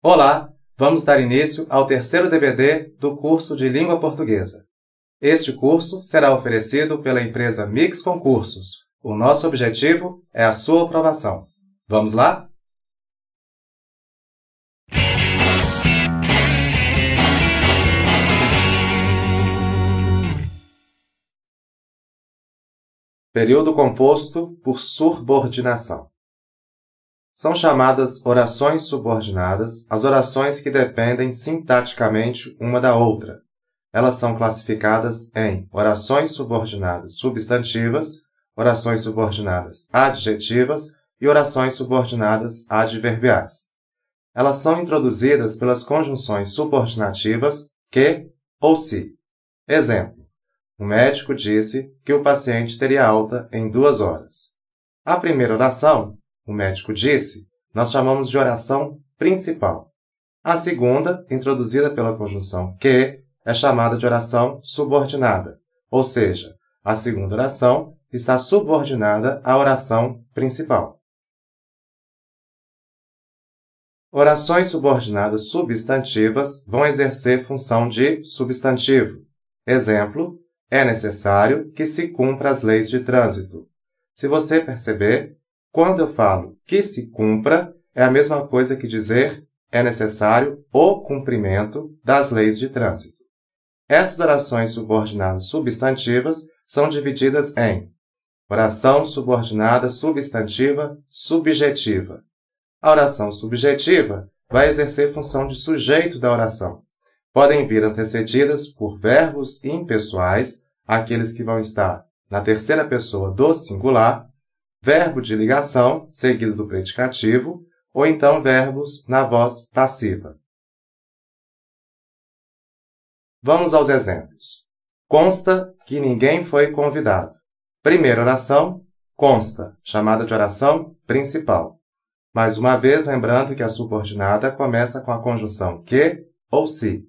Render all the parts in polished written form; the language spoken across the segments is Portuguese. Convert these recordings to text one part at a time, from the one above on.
Olá, vamos dar início ao terceiro DVD do curso de Língua Portuguesa. Este curso será oferecido pela empresa Mix Concursos. O nosso objetivo é a sua aprovação. Vamos lá? Período composto por subordinação. São chamadas orações subordinadas as orações que dependem sintaticamente uma da outra. Elas são classificadas em orações subordinadas substantivas, orações subordinadas adjetivas e orações subordinadas adverbiais. Elas são introduzidas pelas conjunções subordinativas que ou se. Exemplo: o médico disse que o paciente teria alta em 2 horas. A primeira oração, o médico disse, nós chamamos de oração principal. A segunda, introduzida pela conjunção que, é chamada de oração subordinada, ou seja, a segunda oração está subordinada à oração principal. Orações subordinadas substantivas vão exercer função de substantivo. Exemplo: é necessário que se cumpra as leis de trânsito. Se você perceber, quando eu falo que se cumpra, é a mesma coisa que dizer é necessário o cumprimento das leis de trânsito. Essas orações subordinadas substantivas são divididas em oração subordinada substantiva subjetiva. A oração subjetiva vai exercer função de sujeito da oração. Podem vir antecedidas por verbos impessoais, aqueles que vão estar na terceira pessoa do singular, verbo de ligação, seguido do predicativo, ou então verbos na voz passiva. Vamos aos exemplos. Consta que ninguém foi convidado. Primeira oração, consta, chamada de oração principal. Mais uma vez, lembrando que a subordinada começa com a conjunção que ou se.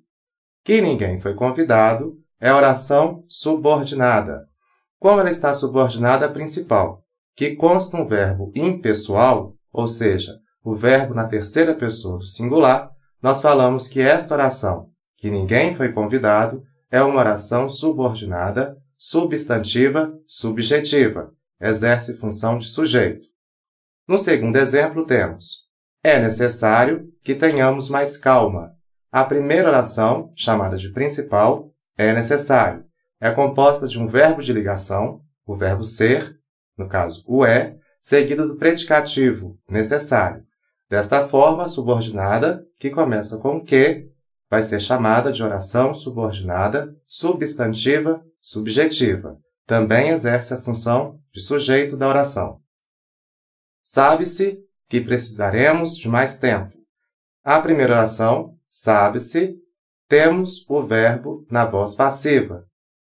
Que ninguém foi convidado é a oração subordinada. Como ela está subordinada à principal, que consta um verbo impessoal, ou seja, o verbo na terceira pessoa do singular, nós falamos que esta oração, que ninguém foi convidado, é uma oração subordinada, substantiva, subjetiva, exerce função de sujeito. No segundo exemplo temos: é necessário que tenhamos mais calma. A primeira oração, chamada de principal, é necessário. É composta de um verbo de ligação, o verbo ser, no caso o é, seguido do predicativo, necessário. Desta forma, a subordinada, que começa com que, vai ser chamada de oração subordinada substantiva subjetiva. Também exerce a função de sujeito da oração. Sabe-se que precisaremos de mais tempo. A primeira oração, sabe-se, temos o verbo na voz passiva.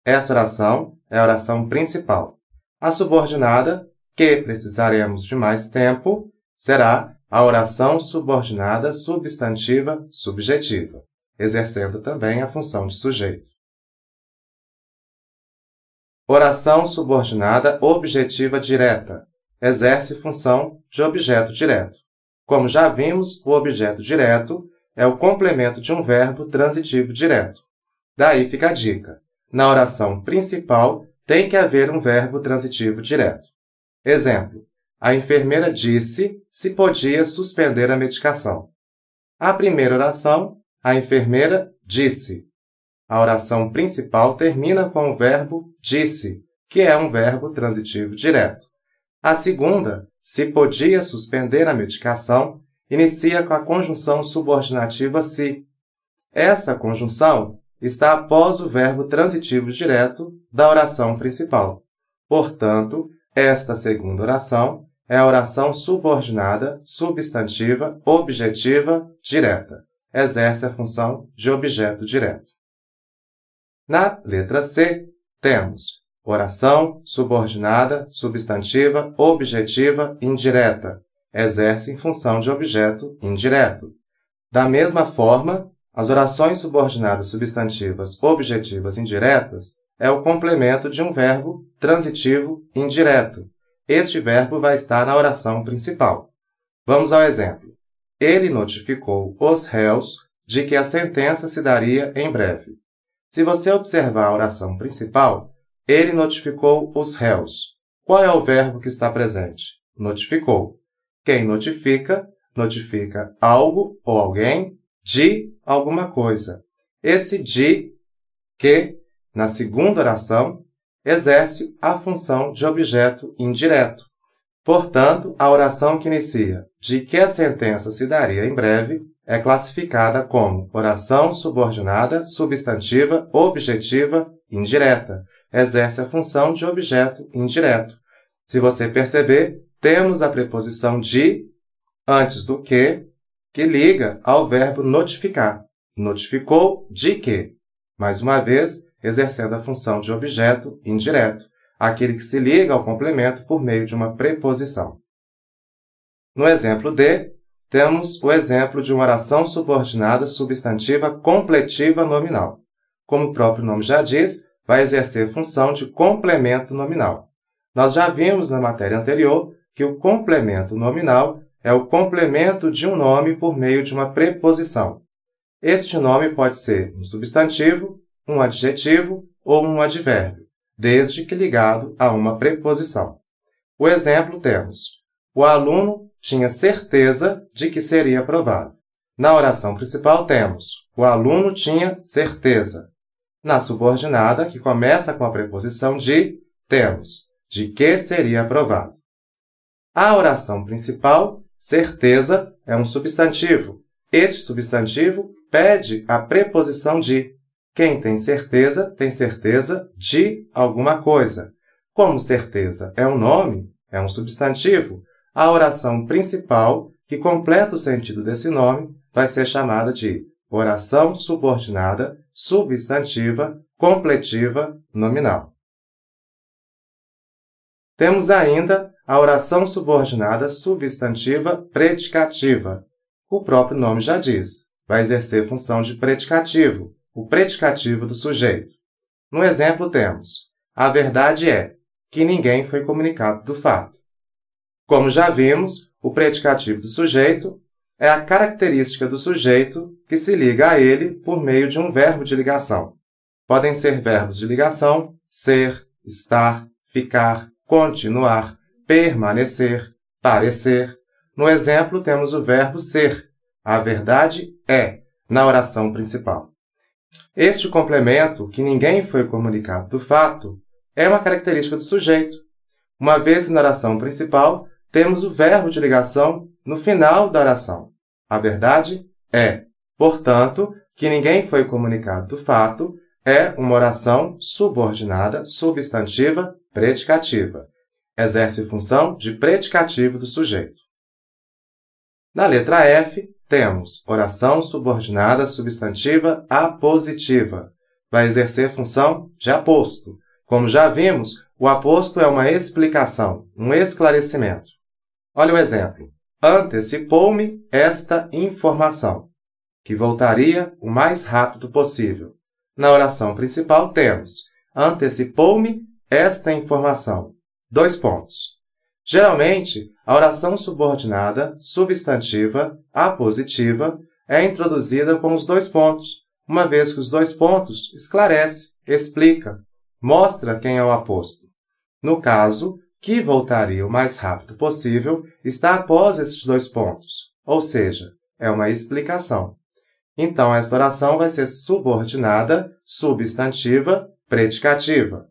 Essa oração é a oração principal. A subordinada, que precisaremos de mais tempo, será a oração subordinada substantiva subjetiva, exercendo também a função de sujeito. Oração subordinada objetiva direta. Exerce função de objeto direto. Como já vimos, o objeto direto é o complemento de um verbo transitivo direto. Daí fica a dica: na oração principal tem que haver um verbo transitivo direto. Exemplo: a enfermeira disse se podia suspender a medicação. A primeira oração, a enfermeira disse. A oração principal termina com o verbo disse, que é um verbo transitivo direto. A segunda, se podia suspender a medicação, inicia com a conjunção subordinativa se. Essa conjunção está após o verbo transitivo direto da oração principal. Portanto, esta segunda oração é a oração subordinada substantiva objetiva direta. Exerce a função de objeto direto. Na letra C, temos oração subordinada substantiva objetiva indireta. Exerce em função de objeto indireto. Da mesma forma, as orações subordinadas substantivas objetivas indiretas é o complemento de um verbo transitivo indireto. Este verbo vai estar na oração principal. Vamos ao exemplo. ele notificou os réus de que a sentença se daria em breve. Se você observar a oração principal, ele notificou os réus. Qual é o verbo que está presente? Notificou. Quem notifica, notifica algo ou alguém de alguma coisa. Esse de, que, na segunda oração, exerce a função de objeto indireto. Portanto, a oração que inicia de que a sentença se daria em breve é classificada como oração subordinada, substantiva, objetiva, indireta. Exerce a função de objeto indireto. Se você perceber, temos a preposição de antes do que liga ao verbo notificar. Notificou de que? Mais uma vez, exercendo a função de objeto indireto, aquele que se liga ao complemento por meio de uma preposição. No exemplo D, temos o exemplo de uma oração subordinada substantiva completiva nominal. Como o próprio nome já diz, vai exercer função de complemento nominal. Nós já vimos na matéria anterior que o complemento nominal é o complemento de um nome por meio de uma preposição. Este nome pode ser um substantivo, um adjetivo ou um advérbio, desde que ligado a uma preposição. O exemplo temos: o aluno tinha certeza de que seria aprovado. Na oração principal temos: o aluno tinha certeza. Na subordinada, que começa com a preposição de, temos: de que seria aprovado. A oração principal, certeza, é um substantivo. Este substantivo pede a preposição de. Quem tem certeza de alguma coisa. Como certeza é um nome, é um substantivo, a oração principal, que completa o sentido desse nome, vai ser chamada de oração subordinada, substantiva, completiva, nominal. Temos ainda a oração subordinada substantiva predicativa. O próprio nome já diz, vai exercer função de predicativo, o predicativo do sujeito. No exemplo temos: a verdade é que ninguém foi comunicado do fato. Como já vimos, o predicativo do sujeito é a característica do sujeito que se liga a ele por meio de um verbo de ligação. Podem ser verbos de ligação: ser, estar, ficar, continuar, permanecer, parecer. No exemplo, temos o verbo ser. A verdade é, na oração principal. Este complemento, que ninguém foi comunicado do fato, é uma característica do sujeito, uma vez que na oração principal temos o verbo de ligação no final da oração. A verdade é. Portanto, que ninguém foi comunicado do fato é uma oração subordinada, substantiva, predicativa. Exerce função de predicativo do sujeito. Na letra F, temos oração subordinada substantiva apositiva. Vai exercer função de aposto. Como já vimos, o aposto é uma explicação, um esclarecimento. Olha o exemplo. Antecipou-me esta informação, que voltaria o mais rápido possível. Na oração principal temos: antecipou-me esta informação. 2 pontos. Geralmente, a oração subordinada, substantiva, apositiva, é introduzida com os 2 pontos, uma vez que os 2 pontos esclarece, explica, mostra quem é o aposto. No caso, que voltaria o mais rápido possível, está após esses 2 pontos, ou seja, é uma explicação. Então, esta oração vai ser subordinada, substantiva, predicativa.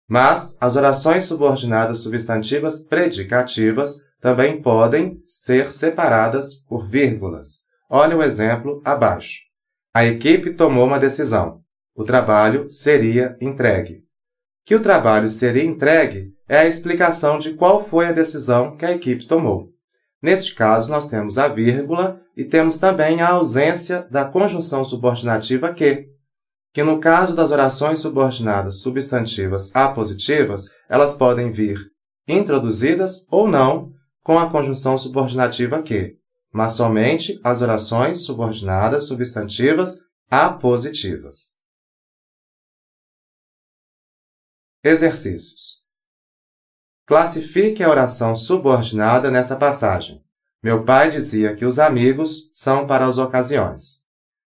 Mas as orações subordinadas substantivas predicativas também podem ser separadas por vírgulas. Olha o exemplo abaixo. A equipe tomou uma decisão. O trabalho seria entregue. Que o trabalho seria entregue é a explicação de qual foi a decisão que a equipe tomou. Neste caso, nós temos a vírgula e temos também a ausência da conjunção subordinativa que no caso das orações subordinadas substantivas apositivas, elas podem vir introduzidas ou não com a conjunção subordinativa que, mas somente as orações subordinadas substantivas apositivas. Exercícios. Classifique a oração subordinada nessa passagem. Meu pai dizia que os amigos são para as ocasiões.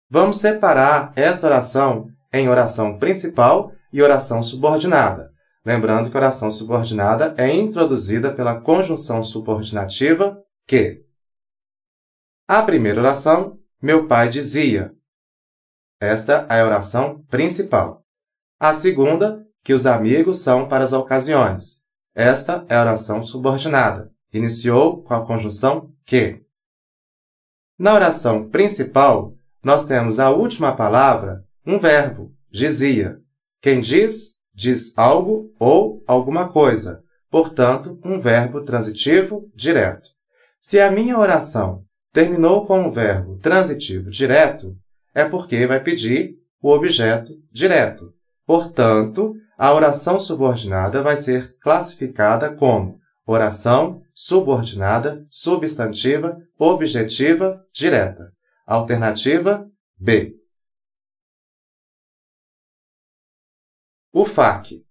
Vamos separar esta oração em oração principal e oração subordinada. Lembrando que a oração subordinada é introduzida pela conjunção subordinativa que. A primeira oração, meu pai dizia. Esta é a oração principal. A segunda, que os amigos são para as ocasiões. Esta é a oração subordinada. Iniciou com a conjunção que. Na oração principal, nós temos a última palavra, um verbo, dizia. Quem diz, diz algo ou alguma coisa. Portanto, um verbo transitivo direto. Se a minha oração terminou com um verbo transitivo direto, é porque vai pedir o objeto direto. Portanto, a oração subordinada vai ser classificada como oração subordinada substantiva objetiva direta. Alternativa B. O FAQ.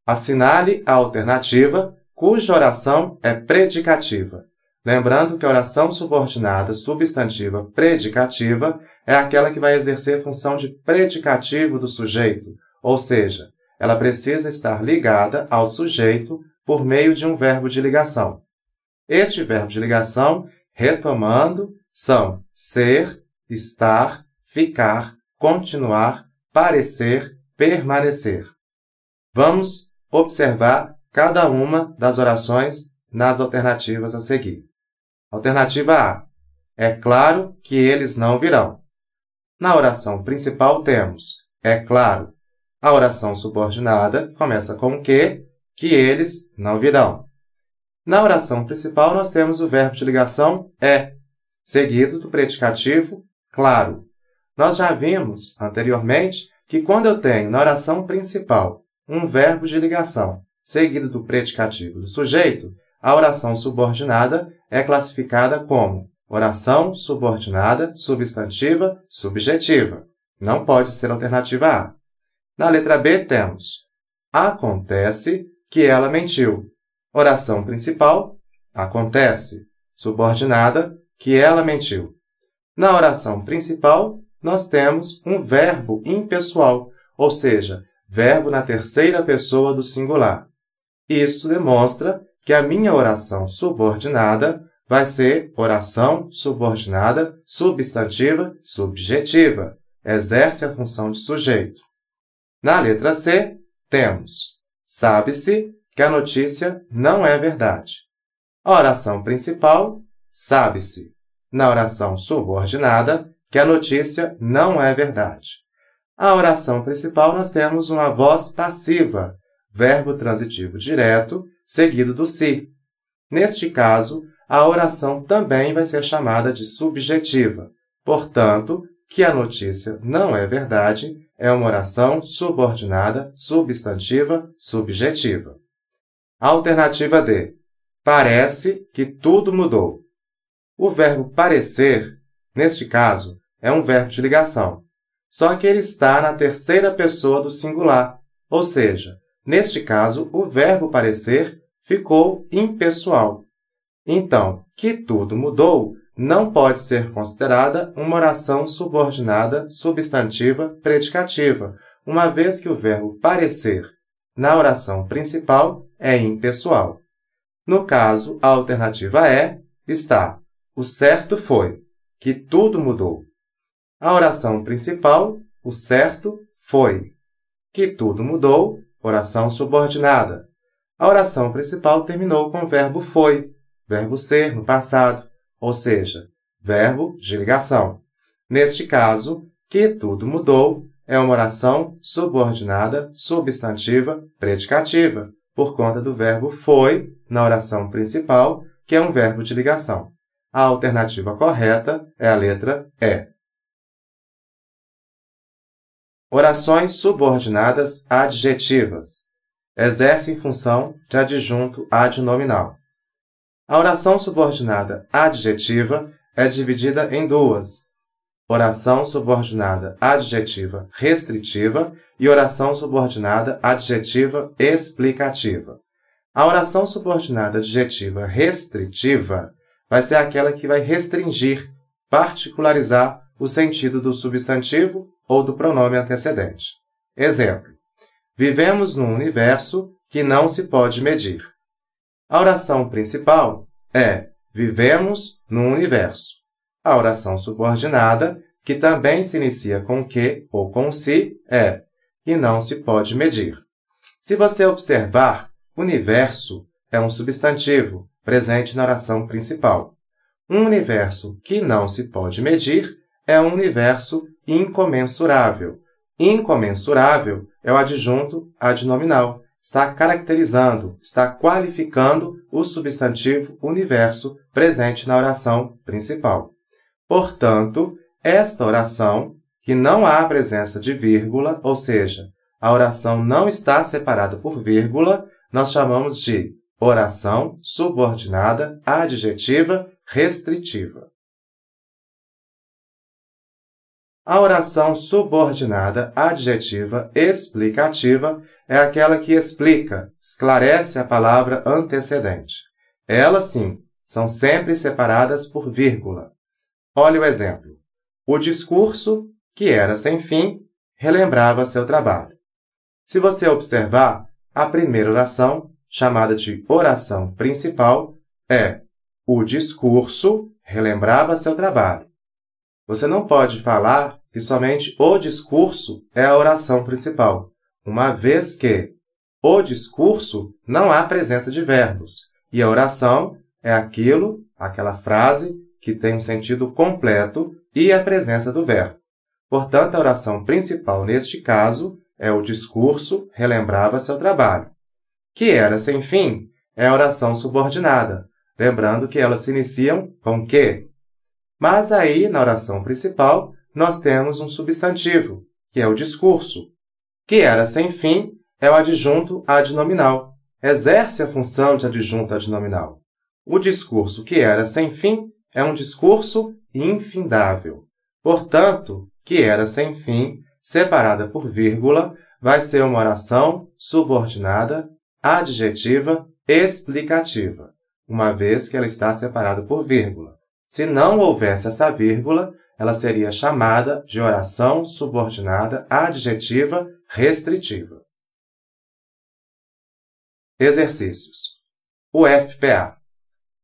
Assinale a alternativa cuja oração é predicativa. Lembrando que a oração subordinada substantiva predicativa é aquela que vai exercer função de predicativo do sujeito, ou seja, ela precisa estar ligada ao sujeito por meio de um verbo de ligação. Este verbo de ligação, retomando, são ser, estar, ficar, continuar, parecer, permanecer. Vamos observar cada uma das orações nas alternativas a seguir. Alternativa A. É claro que eles não virão. Na oração principal temos é claro. A oração subordinada começa com que eles não virão. Na oração principal nós temos o verbo de ligação é, seguido do predicativo claro. Nós já vimos anteriormente que quando eu tenho na oração principal um verbo de ligação seguido do predicativo do sujeito, a oração subordinada é classificada como oração subordinada substantiva subjetiva. Não pode ser a alternativa A. Na letra B temos acontece que ela mentiu. Oração principal, acontece. Subordinada, que ela mentiu. Na oração principal, nós temos um verbo impessoal, ou seja, verbo na terceira pessoa do singular. Isso demonstra que a minha oração subordinada vai ser oração subordinada substantiva subjetiva. Exerce a função de sujeito. Na letra C, temos sabe-se que a notícia não é verdade. A oração principal, sabe-se. Na oração subordinada, que a notícia não é verdade. A oração principal nós temos uma voz passiva, verbo transitivo direto, seguido do se. Neste caso, a oração também vai ser chamada de subjetiva. Portanto, que a notícia não é verdade é uma oração subordinada substantiva subjetiva. Alternativa D. Parece que tudo mudou. O verbo parecer, neste caso, é um verbo de ligação. Só que ele está na terceira pessoa do singular, ou seja, neste caso, o verbo parecer ficou impessoal. Então, que tudo mudou não pode ser considerada uma oração subordinada substantiva predicativa, uma vez que o verbo parecer na oração principal é impessoal. No caso, a alternativa E está o certo foi que tudo mudou. A oração principal, o certo foi que tudo mudou, oração subordinada. A oração principal terminou com o verbo foi, verbo ser no passado, ou seja, verbo de ligação. Neste caso, que tudo mudou é uma oração subordinada substantiva predicativa, por conta do verbo foi na oração principal, que é um verbo de ligação. A alternativa correta é a letra E. Orações subordinadas adjetivas. Exercem função de adjunto adnominal. A oração subordinada adjetiva é dividida em duas: oração subordinada adjetiva restritiva e oração subordinada adjetiva explicativa. A oração subordinada adjetiva restritiva vai ser aquela que vai restringir, particularizar o sentido do substantivo ou do pronome antecedente. Exemplo: vivemos num universo que não se pode medir. A oração principal é vivemos num universo. A oração subordinada, que também se inicia com que ou com se, é que não se pode medir. Se você observar, universo é um substantivo presente na oração principal. Um universo que não se pode medir é um universo incomensurável. Incomensurável é o adjunto adnominal. Está caracterizando, está qualificando o substantivo universo presente na oração principal. Portanto, esta oração, que não há presença de vírgula, ou seja, a oração não está separada por vírgula, nós chamamos de oração subordinada adjetiva restritiva. A oração subordinada adjetiva explicativa é aquela que explica, esclarece a palavra antecedente. Elas, sim, são sempre separadas por vírgula. Olhe o exemplo. O discurso, que era sem fim, relembrava seu trabalho. Se você observar, a primeira oração, chamada de oração principal, é o discurso relembrava seu trabalho. Você não pode falar que somente o discurso é a oração principal, uma vez que o discurso não há presença de verbos, e a oração é aquela frase que tem um sentido completo e a presença do verbo. Portanto, a oração principal neste caso é o discurso relembrava seu trabalho. Que era sem fim é a oração subordinada, lembrando que elas se iniciam com que. Mas aí, na oração principal, nós temos um substantivo, que é o discurso. Que era sem fim é o adjunto adnominal. Exerce a função de adjunto adnominal. O discurso que era sem fim é um discurso infindável. Portanto, que era sem fim, separada por vírgula, vai ser uma oração subordinada adjetiva explicativa, uma vez que ela está separada por vírgula. Se não houvesse essa vírgula, ela seria chamada de oração subordinada adjetiva restritiva. Exercícios. O FPA.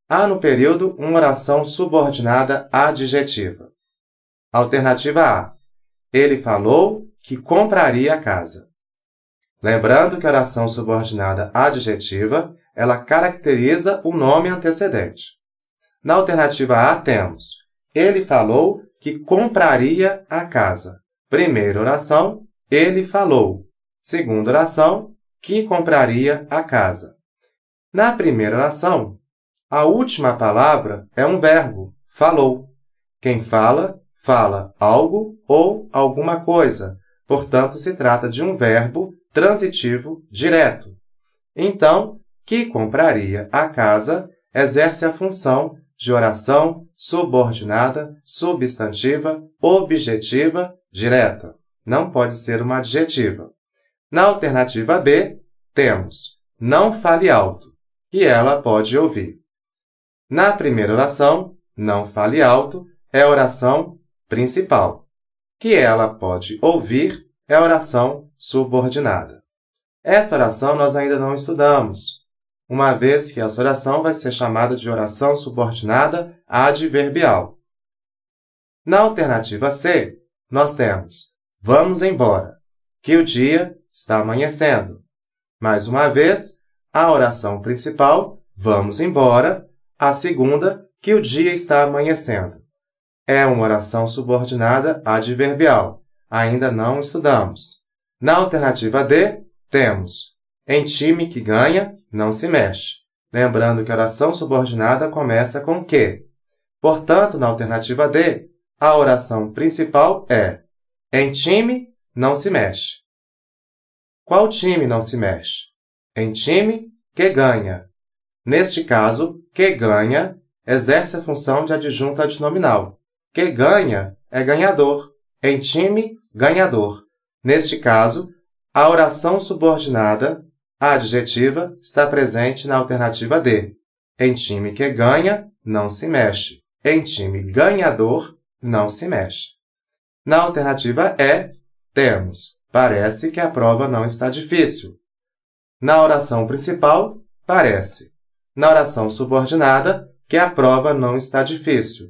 Há no período uma oração subordinada adjetiva. Alternativa A. Ele falou que compraria a casa. Lembrando que a oração subordinada adjetiva, ela caracteriza o nome antecedente. Na alternativa A temos: ele falou que compraria a casa. Primeira oração, ele falou. Segunda oração, que compraria a casa. Na primeira oração, a última palavra é um verbo, falou. Quem fala, fala algo ou alguma coisa. Portanto, se trata de um verbo transitivo direto. Então, que compraria a casa exerce a função de oração subordinada, substantiva, objetiva, direta. Não pode ser uma adjetiva. Na alternativa B, temos não fale alto, que ela pode ouvir. Na primeira oração, não fale alto é a oração principal. Que ela pode ouvir é a oração subordinada. Esta oração nós ainda não estudamos, uma vez que essa oração vai ser chamada de oração subordinada adverbial. Na alternativa C, nós temos vamos embora, que o dia está amanhecendo. Mais uma vez, a oração principal, vamos embora, a segunda, que o dia está amanhecendo. É uma oração subordinada adverbial. Ainda não estudamos. Na alternativa D, temos em time que ganha, não se mexe. Lembrando que a oração subordinada começa com que. Portanto, na alternativa D, a oração principal é em time, não se mexe. Qual time não se mexe? Em time que ganha. Neste caso, que ganha exerce a função de adjunto adnominal. Que ganha é ganhador. Em time, ganhador. Neste caso, a oração subordinada adjetiva está presente na alternativa D. Em time que ganha, não se mexe. Em time ganhador, não se mexe. Na alternativa E, temos: parece que a prova não está difícil. Na oração principal, parece. Na oração subordinada, que a prova não está difícil.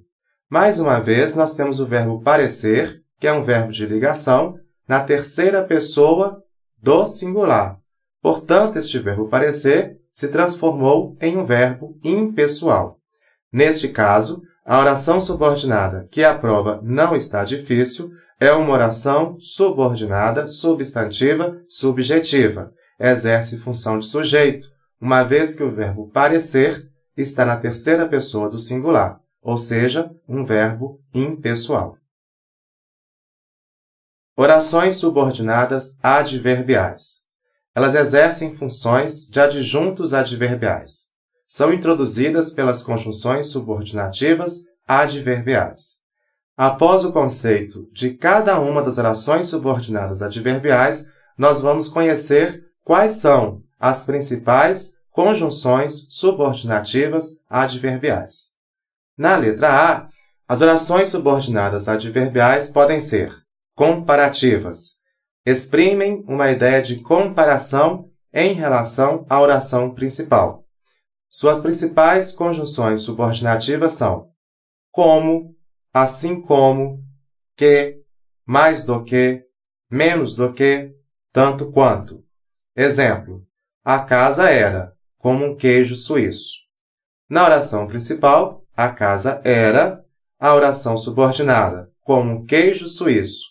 Mais uma vez, nós temos o verbo parecer, que é um verbo de ligação, na terceira pessoa do singular. Portanto, este verbo parecer se transformou em um verbo impessoal. Neste caso, a oração subordinada, que a prova não está difícil, é uma oração subordinada, substantiva, subjetiva. Exerce função de sujeito, uma vez que o verbo parecer está na terceira pessoa do singular, ou seja, um verbo impessoal. Orações subordinadas adverbiais. Elas exercem funções de adjuntos adverbiais. São introduzidas pelas conjunções subordinativas adverbiais. Após o conceito de cada uma das orações subordinadas adverbiais, nós vamos conhecer quais são as principais conjunções subordinativas adverbiais. Na letra A, as orações subordinadas adverbiais podem ser comparativas. Exprimem uma ideia de comparação em relação à oração principal. Suas principais conjunções subordinativas são como, assim como, que, mais do que, menos do que, tanto quanto. Exemplo: a casa era como um queijo suíço. Na oração principal, a casa era, a oração subordinada, como um queijo suíço.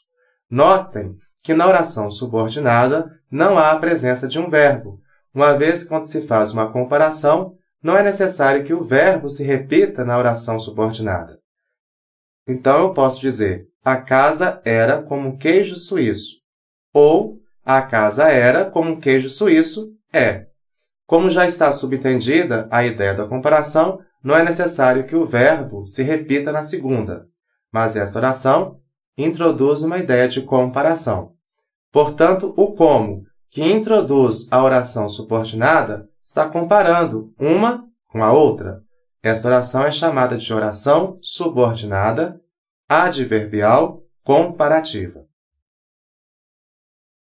Notem que na oração subordinada não há a presença de um verbo, uma vez que quando se faz uma comparação, não é necessário que o verbo se repita na oração subordinada. Então, eu posso dizer: a casa era como um queijo suíço, ou a casa era como um queijo suíço é. Como já está subentendida a ideia da comparação, não é necessário que o verbo se repita na segunda, mas esta oração introduz uma ideia de comparação. Portanto, o como, que introduz a oração subordinada, está comparando uma com a outra. Esta oração é chamada de oração subordinada adverbial comparativa.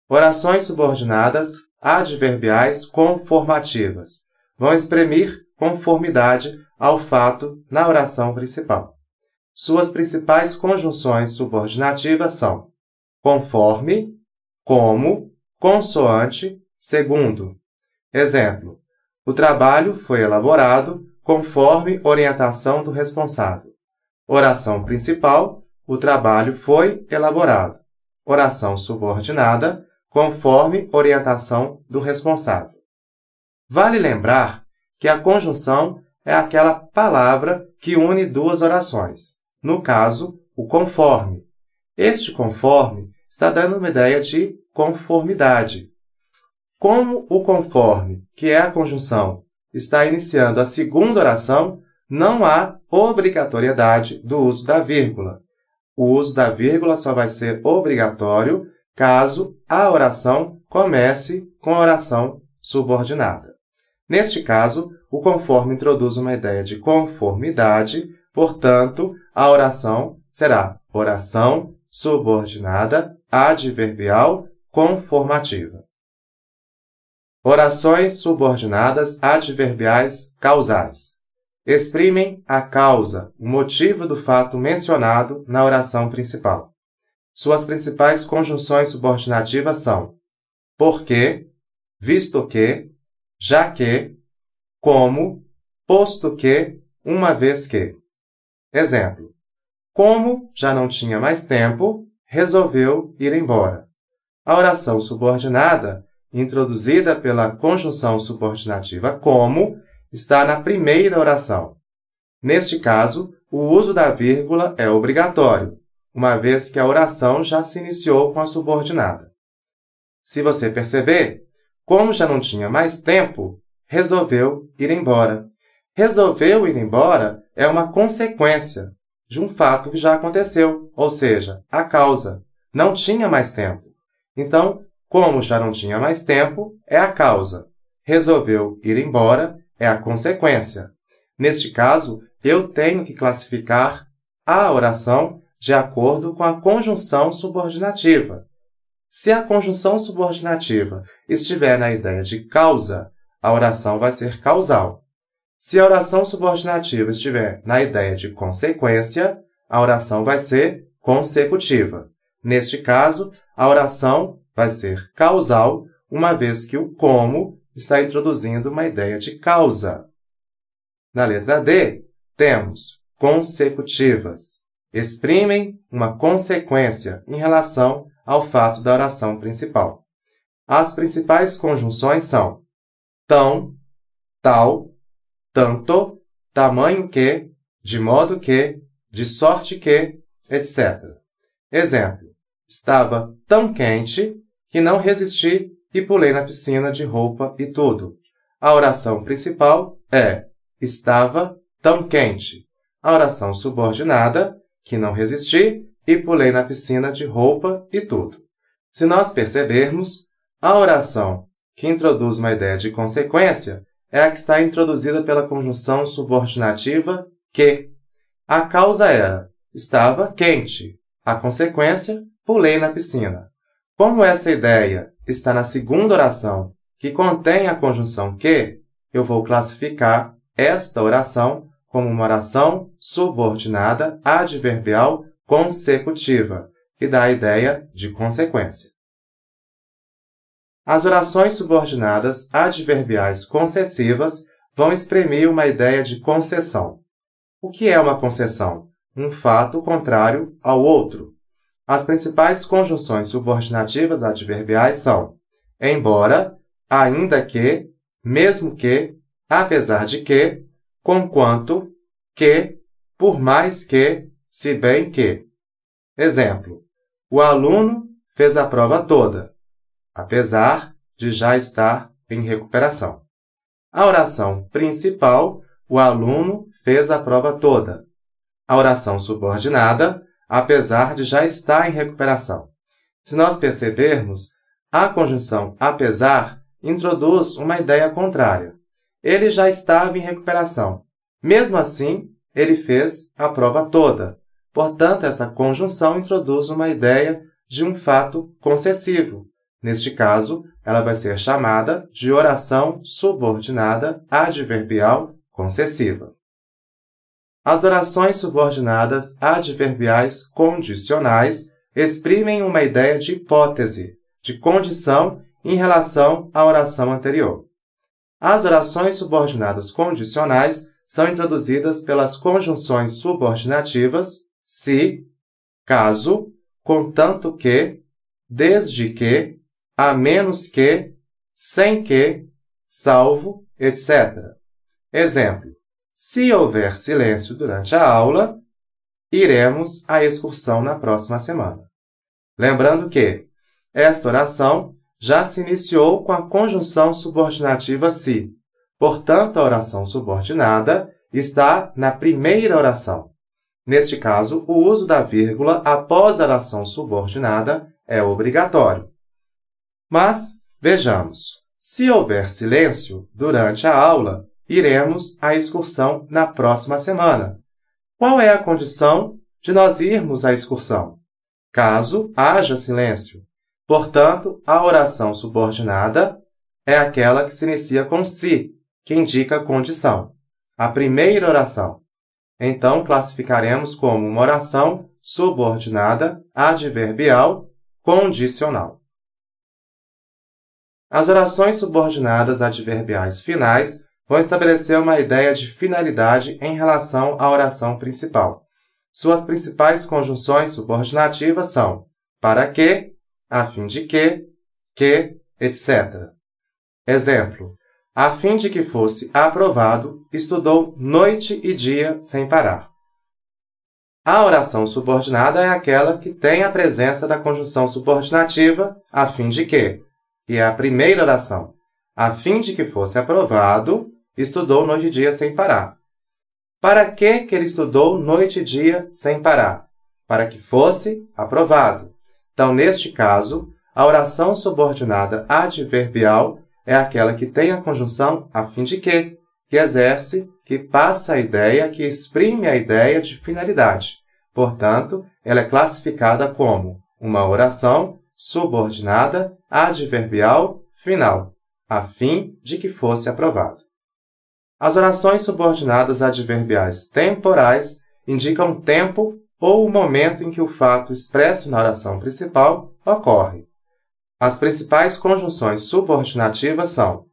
Orações subordinadas adverbiais conformativas vão exprimir conformidade ao fato na oração principal. Suas principais conjunções subordinativas são conforme, como, consoante, segundo. Exemplo: o trabalho foi elaborado conforme orientação do responsável. Oração principal: o trabalho foi elaborado. Oração subordinada: conforme orientação do responsável. Vale lembrar que a conjunção é aquela palavra que une duas orações. No caso, o conforme. Este conforme está dando uma ideia de conformidade. Como o conforme, que é a conjunção, está iniciando a segunda oração, não há obrigatoriedade do uso da vírgula. O uso da vírgula só vai ser obrigatório caso a oração comece com a oração subordinada. Neste caso, o conforme introduz uma ideia de conformidade, portanto, a oração será oração subordinada adverbial conformativa. Orações subordinadas adverbiais causais. Exprimem a causa, o motivo do fato mencionado na oração principal. Suas principais conjunções subordinativas são porque, visto que, já que, como, posto que, uma vez que. Exemplo: como já não tinha mais tempo, resolveu ir embora. A oração subordinada, introduzida pela conjunção subordinativa como, está na primeira oração. Neste caso, o uso da vírgula é obrigatório, uma vez que a oração já se iniciou com a subordinada. Se você perceber, como já não tinha mais tempo, resolveu ir embora. Resolveu ir embora é uma consequência de um fato que já aconteceu, ou seja, a causa. Não tinha mais tempo. Então, como já não tinha mais tempo, é a causa. Resolveu ir embora é a consequência. Neste caso, eu tenho que classificar a oração de acordo com a conjunção subordinativa. Se a conjunção subordinativa estiver na ideia de causa, a oração vai ser causal. Se a oração subordinativa estiver na ideia de consequência, a oração vai ser consecutiva. Neste caso, a oração vai ser causal, uma vez que o como está introduzindo uma ideia de causa. Na letra D, temos consecutivas. Exprimem uma consequência em relação ao fato da oração principal. As principais conjunções são tão, tal, tanto, tamanho que, de modo que, de sorte que, etc. Exemplo: estava tão quente que não resisti e pulei na piscina de roupa e tudo. A oração principal é estava tão quente. A oração subordinada, que não resisti e pulei na piscina de roupa e tudo. Se nós percebermos, a oração que introduz uma ideia de consequência é a que está introduzida pela conjunção subordinativa que. A causa era estava quente. A consequência, pulei na piscina. Como essa ideia está na segunda oração, que contém a conjunção que, eu vou classificar esta oração como uma oração subordinada adverbial consecutiva, que dá a ideia de consequência. As orações subordinadas adverbiais concessivas vão exprimir uma ideia de concessão. O que é uma concessão? Um fato contrário ao outro. As principais conjunções subordinativas adverbiais são embora, ainda que, mesmo que, apesar de que, conquanto, que, por mais que, se bem que. Exemplo: o aluno fez a prova toda, apesar de já estar em recuperação. A oração principal, o aluno fez a prova toda. A oração subordinada, apesar de já estar em recuperação. Se nós percebermos, a conjunção apesar introduz uma ideia contrária. Ele já estava em recuperação. Mesmo assim, ele fez a prova toda. Portanto, essa conjunção introduz uma ideia de um fato concessivo. Neste caso, ela vai ser chamada de oração subordinada adverbial concessiva. As orações subordinadas adverbiais condicionais exprimem uma ideia de hipótese, de condição em relação à oração anterior. As orações subordinadas condicionais são introduzidas pelas conjunções subordinativas se, caso, contanto que, desde que, a menos que, sem que, salvo, etc. Exemplo: se houver silêncio durante a aula, iremos à excursão na próxima semana. Lembrando que esta oração já se iniciou com a conjunção subordinativa se. Portanto, a oração subordinada está na primeira oração. Neste caso, o uso da vírgula após a oração subordinada é obrigatório. Mas, vejamos, se houver silêncio durante a aula, iremos à excursão na próxima semana. Qual é a condição de nós irmos à excursão? Caso haja silêncio. Portanto, a oração subordinada é aquela que se inicia com se, que indica a condição, a primeira oração. Então, classificaremos como uma oração subordinada adverbial condicional. As orações subordinadas adverbiais finais vão estabelecer uma ideia de finalidade em relação à oração principal. Suas principais conjunções subordinativas são para que, a fim de que, etc. Exemplo: a fim de que fosse aprovado, estudou noite e dia sem parar. A oração subordinada é aquela que tem a presença da conjunção subordinativa a fim de que é a primeira oração. A fim de que fosse aprovado, estudou noite e dia sem parar. Para que ele estudou noite e dia sem parar? Para que fosse aprovado. Então, neste caso, a oração subordinada adverbial é aquela que tem a conjunção a fim de que que exerce, que passa a ideia, que exprime a ideia de finalidade. Portanto, ela é classificada como uma oração subordinada adverbial final, a fim de que fosse aprovado. As orações subordinadas adverbiais temporais indicam o tempo ou o momento em que o fato expresso na oração principal ocorre. As principais conjunções subordinativas são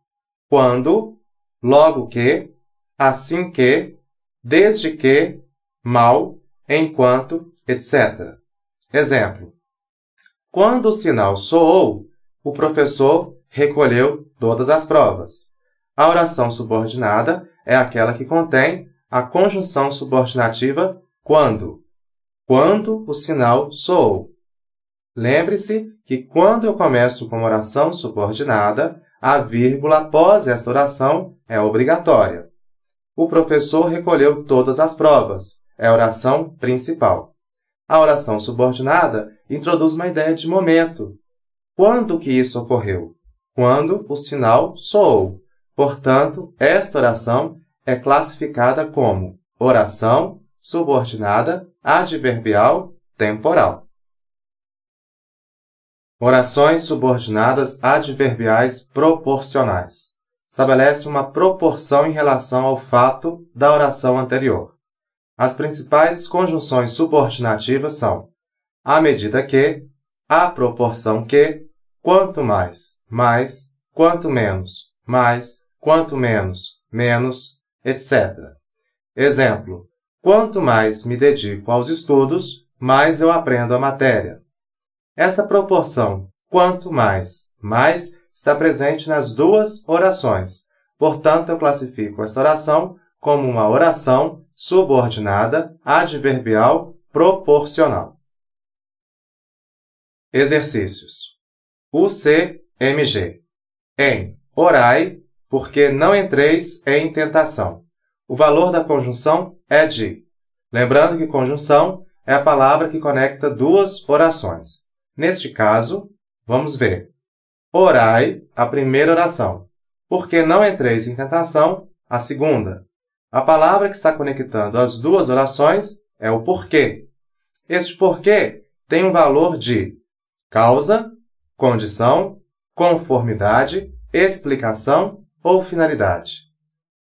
quando, logo que, assim que, desde que, mal, enquanto, etc. Exemplo: quando o sinal soou, o professor recolheu todas as provas. A oração subordinada é aquela que contém a conjunção subordinativa quando. Quando o sinal soou. Lembre-se que quando eu começo com uma oração subordinada, a vírgula após esta oração é obrigatória. O professor recolheu todas as provas. É a oração principal. A oração subordinada introduz uma ideia de momento. Quando que isso ocorreu? Quando o sinal soou. Portanto, esta oração é classificada como oração subordinada adverbial temporal. Orações subordinadas adverbiais proporcionais. Estabelece uma proporção em relação ao fato da oração anterior. As principais conjunções subordinativas são à medida que, à proporção que, quanto mais, mais, quanto menos, mais, quanto menos, menos, etc. Exemplo: quanto mais me dedico aos estudos, mais eu aprendo a matéria. Essa proporção quanto mais, mais está presente nas duas orações. Portanto, eu classifico esta oração como uma oração subordinada adverbial proporcional. Exercícios. UCMG. Em orai, porque não entreis em tentação. O valor da conjunção é de. Lembrando que conjunção é a palavra que conecta duas orações. Neste caso, vamos ver. Orai, a primeira oração. Porque não entreis em tentação, a segunda. A palavra que está conectando as duas orações é o porquê. Este porquê tem um valor de causa, condição, conformidade, explicação ou finalidade.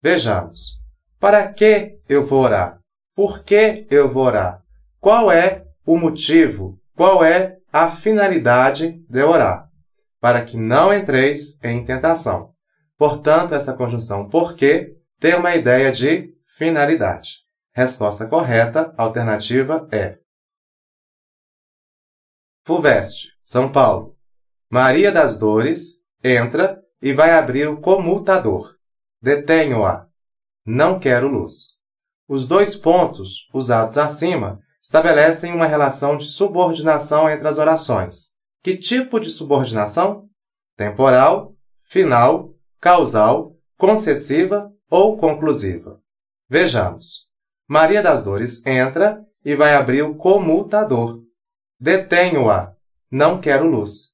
Vejamos. Para que eu vou orar? Por que eu vou orar? Qual é o motivo? Qual é a finalidade de orar? Para que não entreis em tentação. Portanto, essa conjunção porque tem uma ideia de finalidade. Resposta correta, alternativa é. FUVEST, São Paulo. Maria das Dores entra e vai abrir o comutador. Detenho-a. Não quero luz. Os dois pontos, usados acima, estabelecem uma relação de subordinação entre as orações. Que tipo de subordinação? Temporal, final, causal, concessiva ou conclusiva. Vejamos. Maria das Dores entra e vai abrir o comutador. Detenho-a. Não quero luz.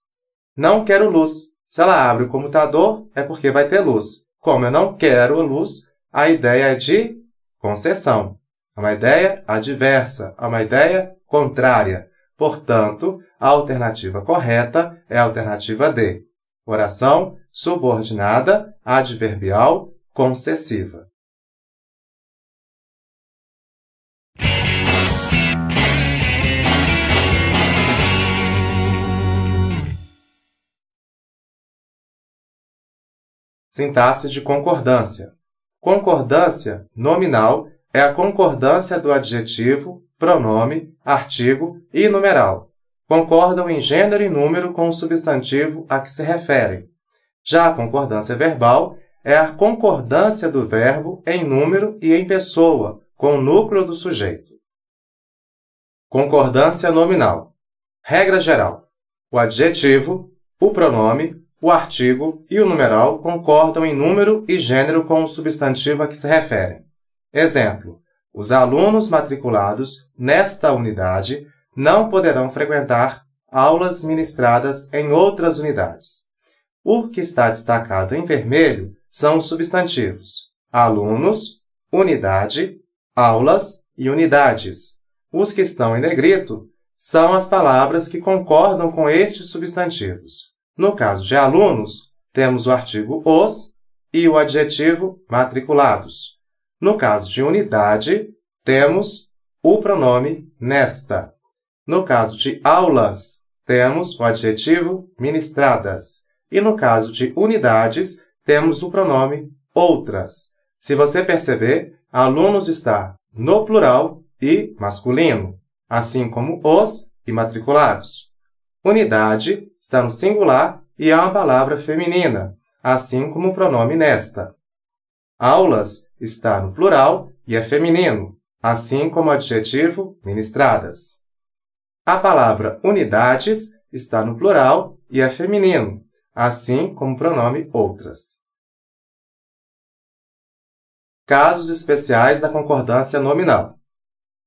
Não quero luz. Se ela abre o comutador, é porque vai ter luz. Como eu não quero a luz, a ideia é de concessão. É uma ideia adversa, é uma ideia contrária. Portanto, a alternativa correta é a alternativa D. Oração subordinada adverbial concessiva. Sintaxe de concordância. Concordância nominal é a concordância do adjetivo, pronome, artigo e numeral. Concordam em gênero e número com o substantivo a que se referem. Já a concordância verbal é a concordância do verbo em número e em pessoa, com o núcleo do sujeito. Concordância nominal. Regra geral. O adjetivo, o pronome, o artigo e o numeral concordam em número e gênero com o substantivo a que se referem. Exemplo: os alunos matriculados nesta unidade não poderão frequentar aulas ministradas em outras unidades. O que está destacado em vermelho são os substantivos. alunos, unidade, aulas e unidades. Os que estão em negrito são as palavras que concordam com estes substantivos. No caso de alunos, temos o artigo os e o adjetivo matriculados. No caso de unidade, temos o pronome nesta. No caso de aulas, temos o adjetivo ministradas. E no caso de unidades, temos o pronome outras. Se você perceber, alunos está no plural e masculino, assim como os e matriculados. Unidade está no singular e é uma palavra feminina, assim como o pronome nesta. Aulas está no plural e é feminino, assim como o adjetivo ministradas. A palavra unidades está no plural e é feminino, assim como o pronome outras. Casos especiais da concordância nominal.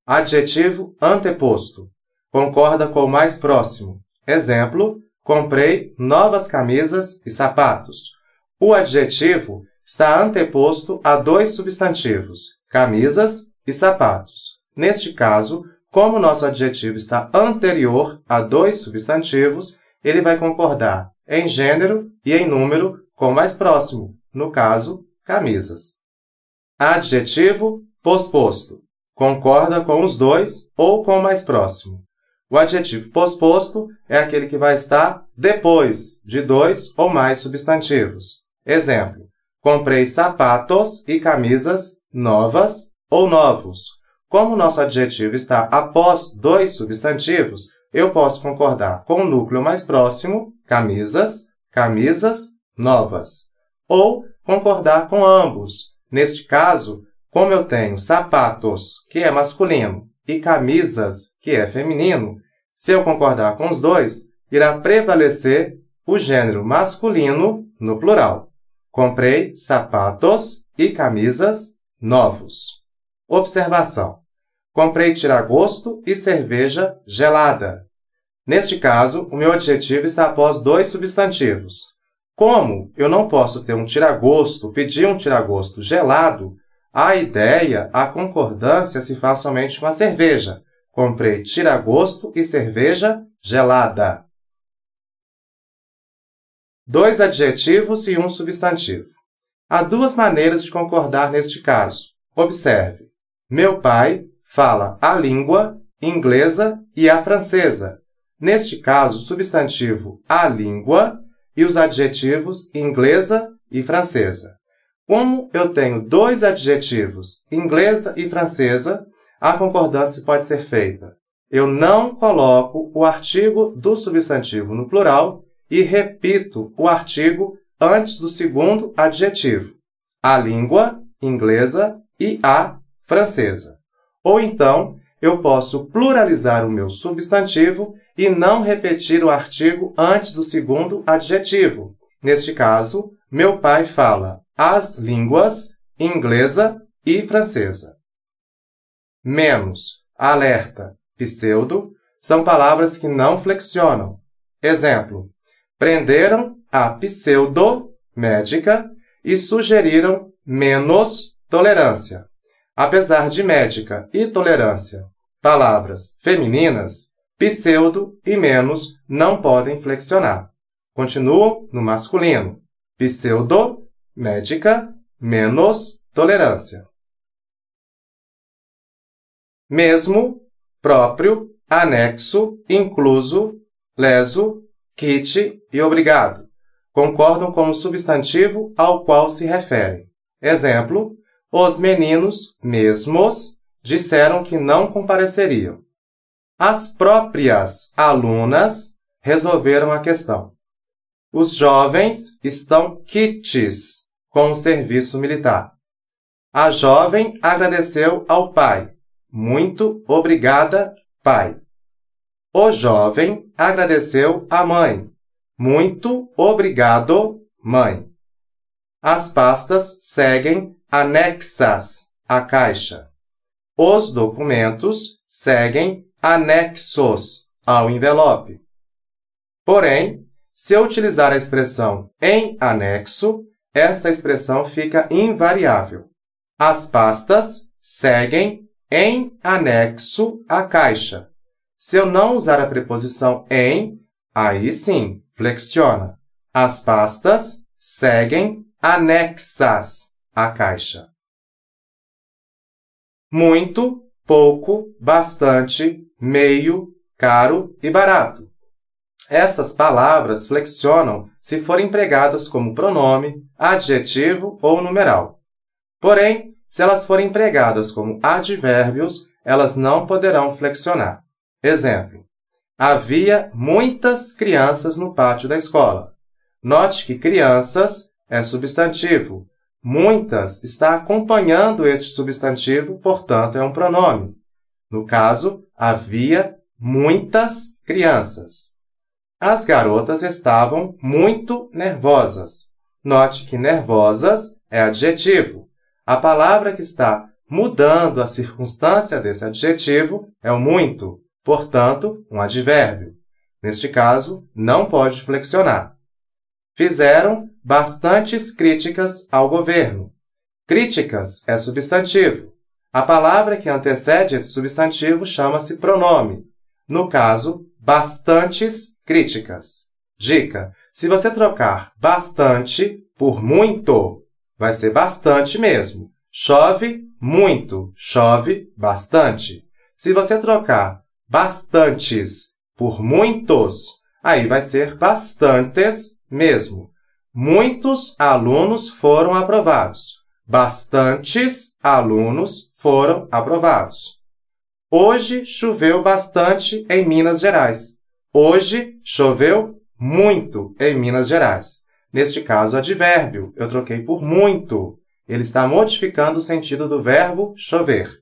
Adjetivo anteposto. Concorda com o mais próximo. Exemplo, comprei novas camisas e sapatos. O adjetivo está anteposto a dois substantivos, camisas e sapatos. Neste caso, como o nosso adjetivo está anterior a dois substantivos, ele vai concordar em gênero e em número com o mais próximo, no caso, camisas. Adjetivo posposto. Concorda com os dois ou com o mais próximo. O adjetivo posposto é aquele que vai estar depois de dois ou mais substantivos. Exemplo, comprei sapatos e camisas novas ou novos. Como o nosso adjetivo está após dois substantivos, eu posso concordar com o núcleo mais próximo, camisas, camisas novas. Ou concordar com ambos. Neste caso, como eu tenho sapatos, que é masculino, e camisas, que é feminino, se eu concordar com os dois, irá prevalecer o gênero masculino no plural. Comprei sapatos e camisas novos. Observação. Comprei tiragosto e cerveja gelada. Neste caso, o meu adjetivo está após dois substantivos. Como eu não posso ter um tiragosto, pedir um tiragosto gelado, a ideia, a concordância se faz somente com a cerveja. Comprei tiragosto e cerveja gelada. Dois adjetivos e um substantivo. Há duas maneiras de concordar neste caso. Observe. Meu pai fala a língua inglesa e a francesa. Neste caso, o substantivo a língua e os adjetivos inglesa e francesa. Como eu tenho dois adjetivos, inglesa e francesa, a concordância pode ser feita. Eu não coloco o artigo do substantivo no plural e repito o artigo antes do segundo adjetivo. A língua inglesa e a francesa. Ou então, eu posso pluralizar o meu substantivo e não repetir o artigo antes do segundo adjetivo. Neste caso, meu pai fala as línguas inglesa e francesa. Menos, alerta, pseudo, são palavras que não flexionam. Exemplo, prenderam a pseudo-médica e sugeriram menos tolerância. Apesar de médica e tolerância, palavras femininas, pseudo e menos não podem flexionar. Continuam no masculino. Pseudo, médica, menos tolerância. Mesmo, próprio, anexo, incluso, leso, kit e obrigado. Concordam com o substantivo ao qual se referem. Exemplo, os meninos mesmos disseram que não compareceriam. As próprias alunas resolveram a questão. Os jovens estão quites com o serviço militar. A jovem agradeceu ao pai. Muito obrigada, pai. O jovem agradeceu à mãe. Muito obrigado, mãe. As pastas seguem anexas à caixa. Os documentos seguem anexos ao envelope. Porém, se eu utilizar a expressão em anexo, esta expressão fica invariável. As pastas seguem em anexo à caixa. Se eu não usar a preposição em, aí sim, flexiona. As pastas seguem anexas à caixa. Muito, pouco, bastante, meio, caro e barato. Essas palavras flexionam se forem empregadas como pronome, adjetivo ou numeral. Porém, se elas forem empregadas como advérbios, elas não poderão flexionar. Exemplo: havia muitas crianças no pátio da escola. Note que crianças é substantivo. Muitas está acompanhando este substantivo, portanto, é um pronome. No caso, havia muitas crianças. As garotas estavam muito nervosas. Note que nervosas é adjetivo. A palavra que está mudando a circunstância desse adjetivo é o muito, portanto, um advérbio. Neste caso, não pode flexionar. Fizeram bastantes críticas ao governo. Críticas é substantivo. A palavra que antecede esse substantivo chama-se pronome. No caso, bastantes críticas. Dica: se você trocar bastante por muito, vai ser bastante mesmo. Chove muito, chove bastante. Se você trocar bastantes por muitos, aí vai ser bastantes mesmo. Muitos alunos foram aprovados. Bastantes alunos foram aprovados. Hoje choveu bastante em Minas Gerais. Hoje choveu muito em Minas Gerais. Neste caso, advérbio, eu troquei por muito. Ele está modificando o sentido do verbo chover.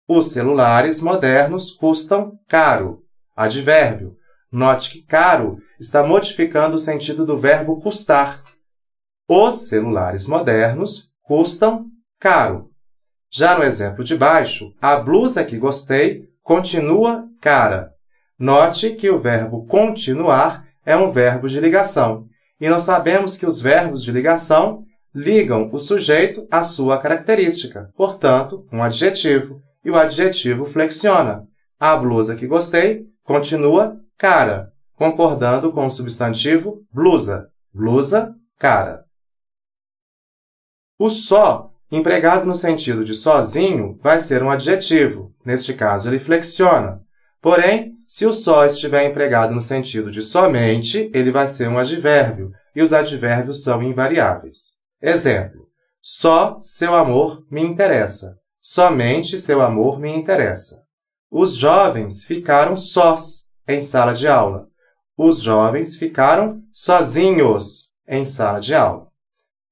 Os celulares modernos custam caro. Advérbio. Note que caro está modificando o sentido do verbo custar. Os celulares modernos custam caro. Já no exemplo de baixo, a blusa que gostei continua cara. Note que o verbo continuar é um verbo de ligação. E nós sabemos que os verbos de ligação ligam o sujeito à sua característica, portanto, um adjetivo. E o adjetivo flexiona. A blusa que gostei continua cara, concordando com o substantivo blusa. Blusa, cara. O só, empregado no sentido de sozinho, vai ser um adjetivo. Neste caso, ele flexiona. Porém, se o só estiver empregado no sentido de somente, ele vai ser um advérbio, e os advérbios são invariáveis. Exemplo: só seu amor me interessa. Somente seu amor me interessa. Os jovens ficaram sós em sala de aula. Os jovens ficaram sozinhos em sala de aula.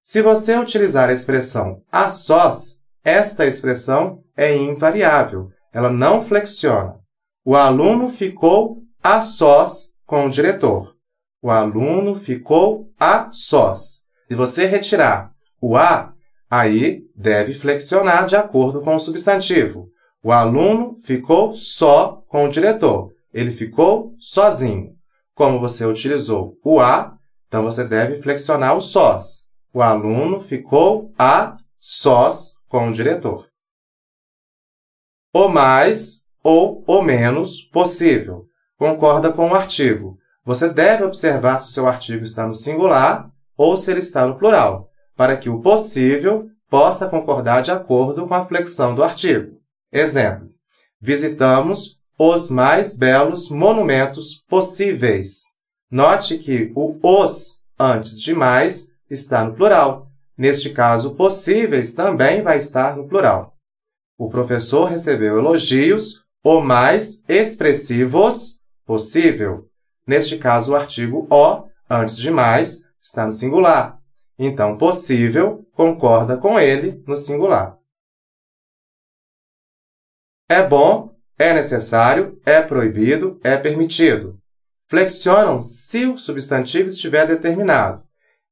Se você utilizar a expressão a sós, esta expressão é invariável. Ela não flexiona. O aluno ficou a sós com o diretor. O aluno ficou a sós. Se você retirar o a, aí deve flexionar de acordo com o substantivo. O aluno ficou só com o diretor. Ele ficou sozinho. Como você utilizou o a, então você deve flexionar o sós. O aluno ficou a sós com o diretor. O mais ou o menos possível. Concorda com o artigo. Você deve observar se o seu artigo está no singular ou se ele está no plural, para que o possível possa concordar de acordo com a flexão do artigo. Exemplo: visitamos os mais belos monumentos possíveis. Note que o os antes de mais está no plural. Neste caso, possíveis também vai estar no plural. O professor recebeu elogios o mais expressivos possível. Neste caso, o artigo o, antes de mais, está no singular. Então, possível concorda com ele no singular. É bom, é necessário, é proibido, é permitido. Flexionam se o substantivo estiver determinado.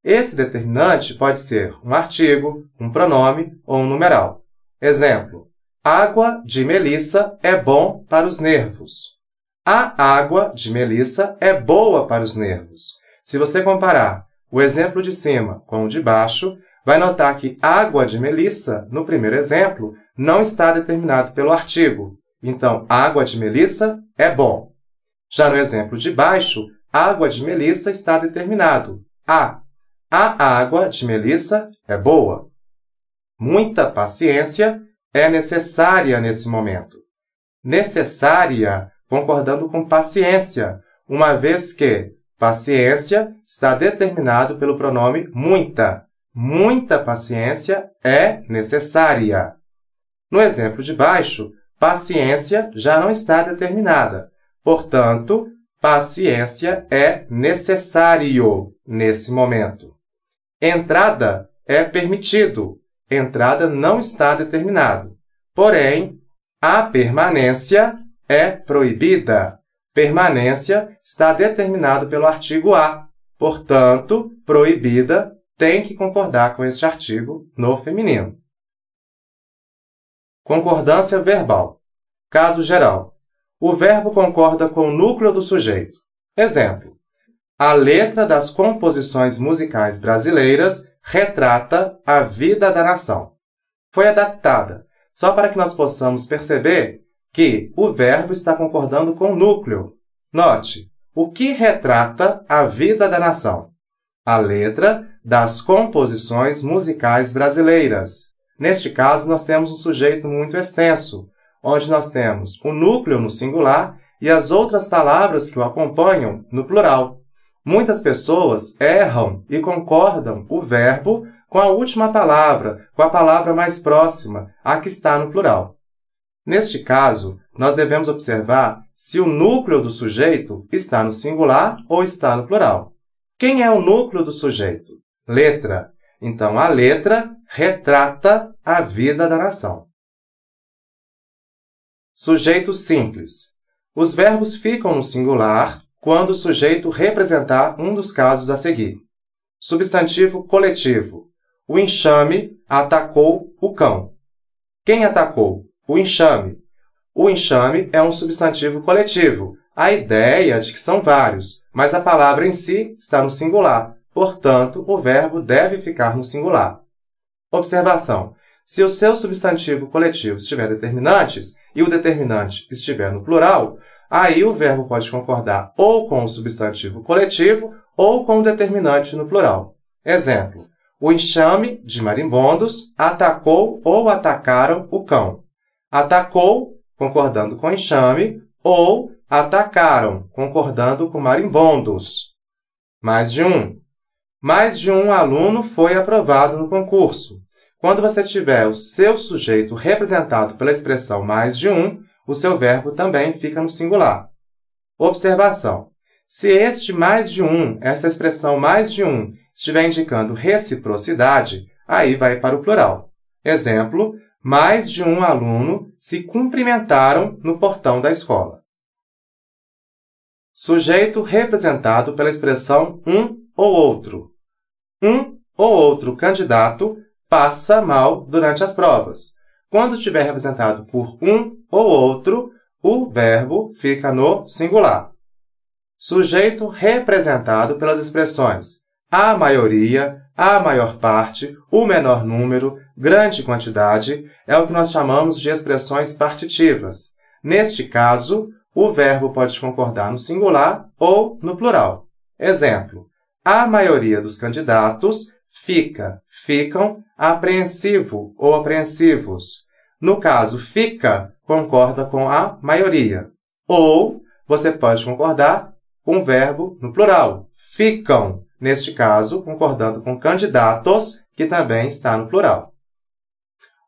Esse determinante pode ser um artigo, um pronome ou um numeral. Exemplo: água de melissa é bom para os nervos. A água de melissa é boa para os nervos. Se você comparar o exemplo de cima com o de baixo, vai notar que água de Melissa, no primeiro exemplo, não está determinado pelo artigo. Então, água de Melissa é bom. Já no exemplo de baixo, água de Melissa está determinado. A água de Melissa é boa. Muita paciência é necessária nesse momento. Necessária, concordando com paciência, uma vez que paciência está determinado pelo pronome muita. Muita paciência é necessária. No exemplo de baixo, paciência já não está determinada. Portanto, paciência é necessário nesse momento. Entrada é permitido. Entrada não está determinado. Porém, a permanência é proibida. Permanência está determinado pelo artigo a. Portanto, proibida tem que concordar com este artigo no feminino. Concordância verbal. Caso geral. O verbo concorda com o núcleo do sujeito. Exemplo. A letra das composições musicais brasileiras retrata a vida da nação. Foi adaptada, só para que nós possamos perceber que o verbo está concordando com o núcleo. Note, o que retrata a vida da nação? A letra das composições musicais brasileiras. Neste caso, nós temos um sujeito muito extenso, onde nós temos o núcleo no singular e as outras palavras que o acompanham no plural. Muitas pessoas erram e concordam o verbo com a última palavra, com a palavra mais próxima, a que está no plural. Neste caso, nós devemos observar se o núcleo do sujeito está no singular ou está no plural. Quem é o núcleo do sujeito? Letra. Então, a letra retrata a vida da nação. Sujeito simples. Os verbos ficam no singular quando o sujeito representar um dos casos a seguir. Substantivo coletivo. O enxame atacou o cão. Quem atacou? O enxame. O enxame é um substantivo coletivo. A ideia de que são vários, mas a palavra em si está no singular. Portanto, o verbo deve ficar no singular. Observação. Se o seu substantivo coletivo estiver determinantes e o determinante estiver no plural, aí o verbo pode concordar ou com o substantivo coletivo ou com o determinante no plural. Exemplo. O enxame de marimbondos atacou ou atacaram o cão. Atacou, concordando com enxame, ou atacaram, concordando com marimbondos. Mais de um. Mais de um aluno foi aprovado no concurso. Quando você tiver o seu sujeito representado pela expressão mais de um, o seu verbo também fica no singular. Observação. Se este mais de um, essa expressão mais de um, estiver indicando reciprocidade, aí vai para o plural. Exemplo, mais de um aluno se cumprimentaram no portão da escola. Sujeito representado pela expressão um ou outro. Um ou outro candidato passa mal durante as provas. Quando estiver representado por um ou outro, o verbo fica no singular. Sujeito representado pelas expressões a maioria, a maior parte, o menor número, grande quantidade, é o que nós chamamos de expressões partitivas. Neste caso, o verbo pode concordar no singular ou no plural. Exemplo, a maioria dos candidatos ficam apreensivo ou apreensivos. No caso, fica, concorda com a maioria. Ou você pode concordar com o verbo no plural, ficam. Neste caso, concordando com candidatos, que também está no plural.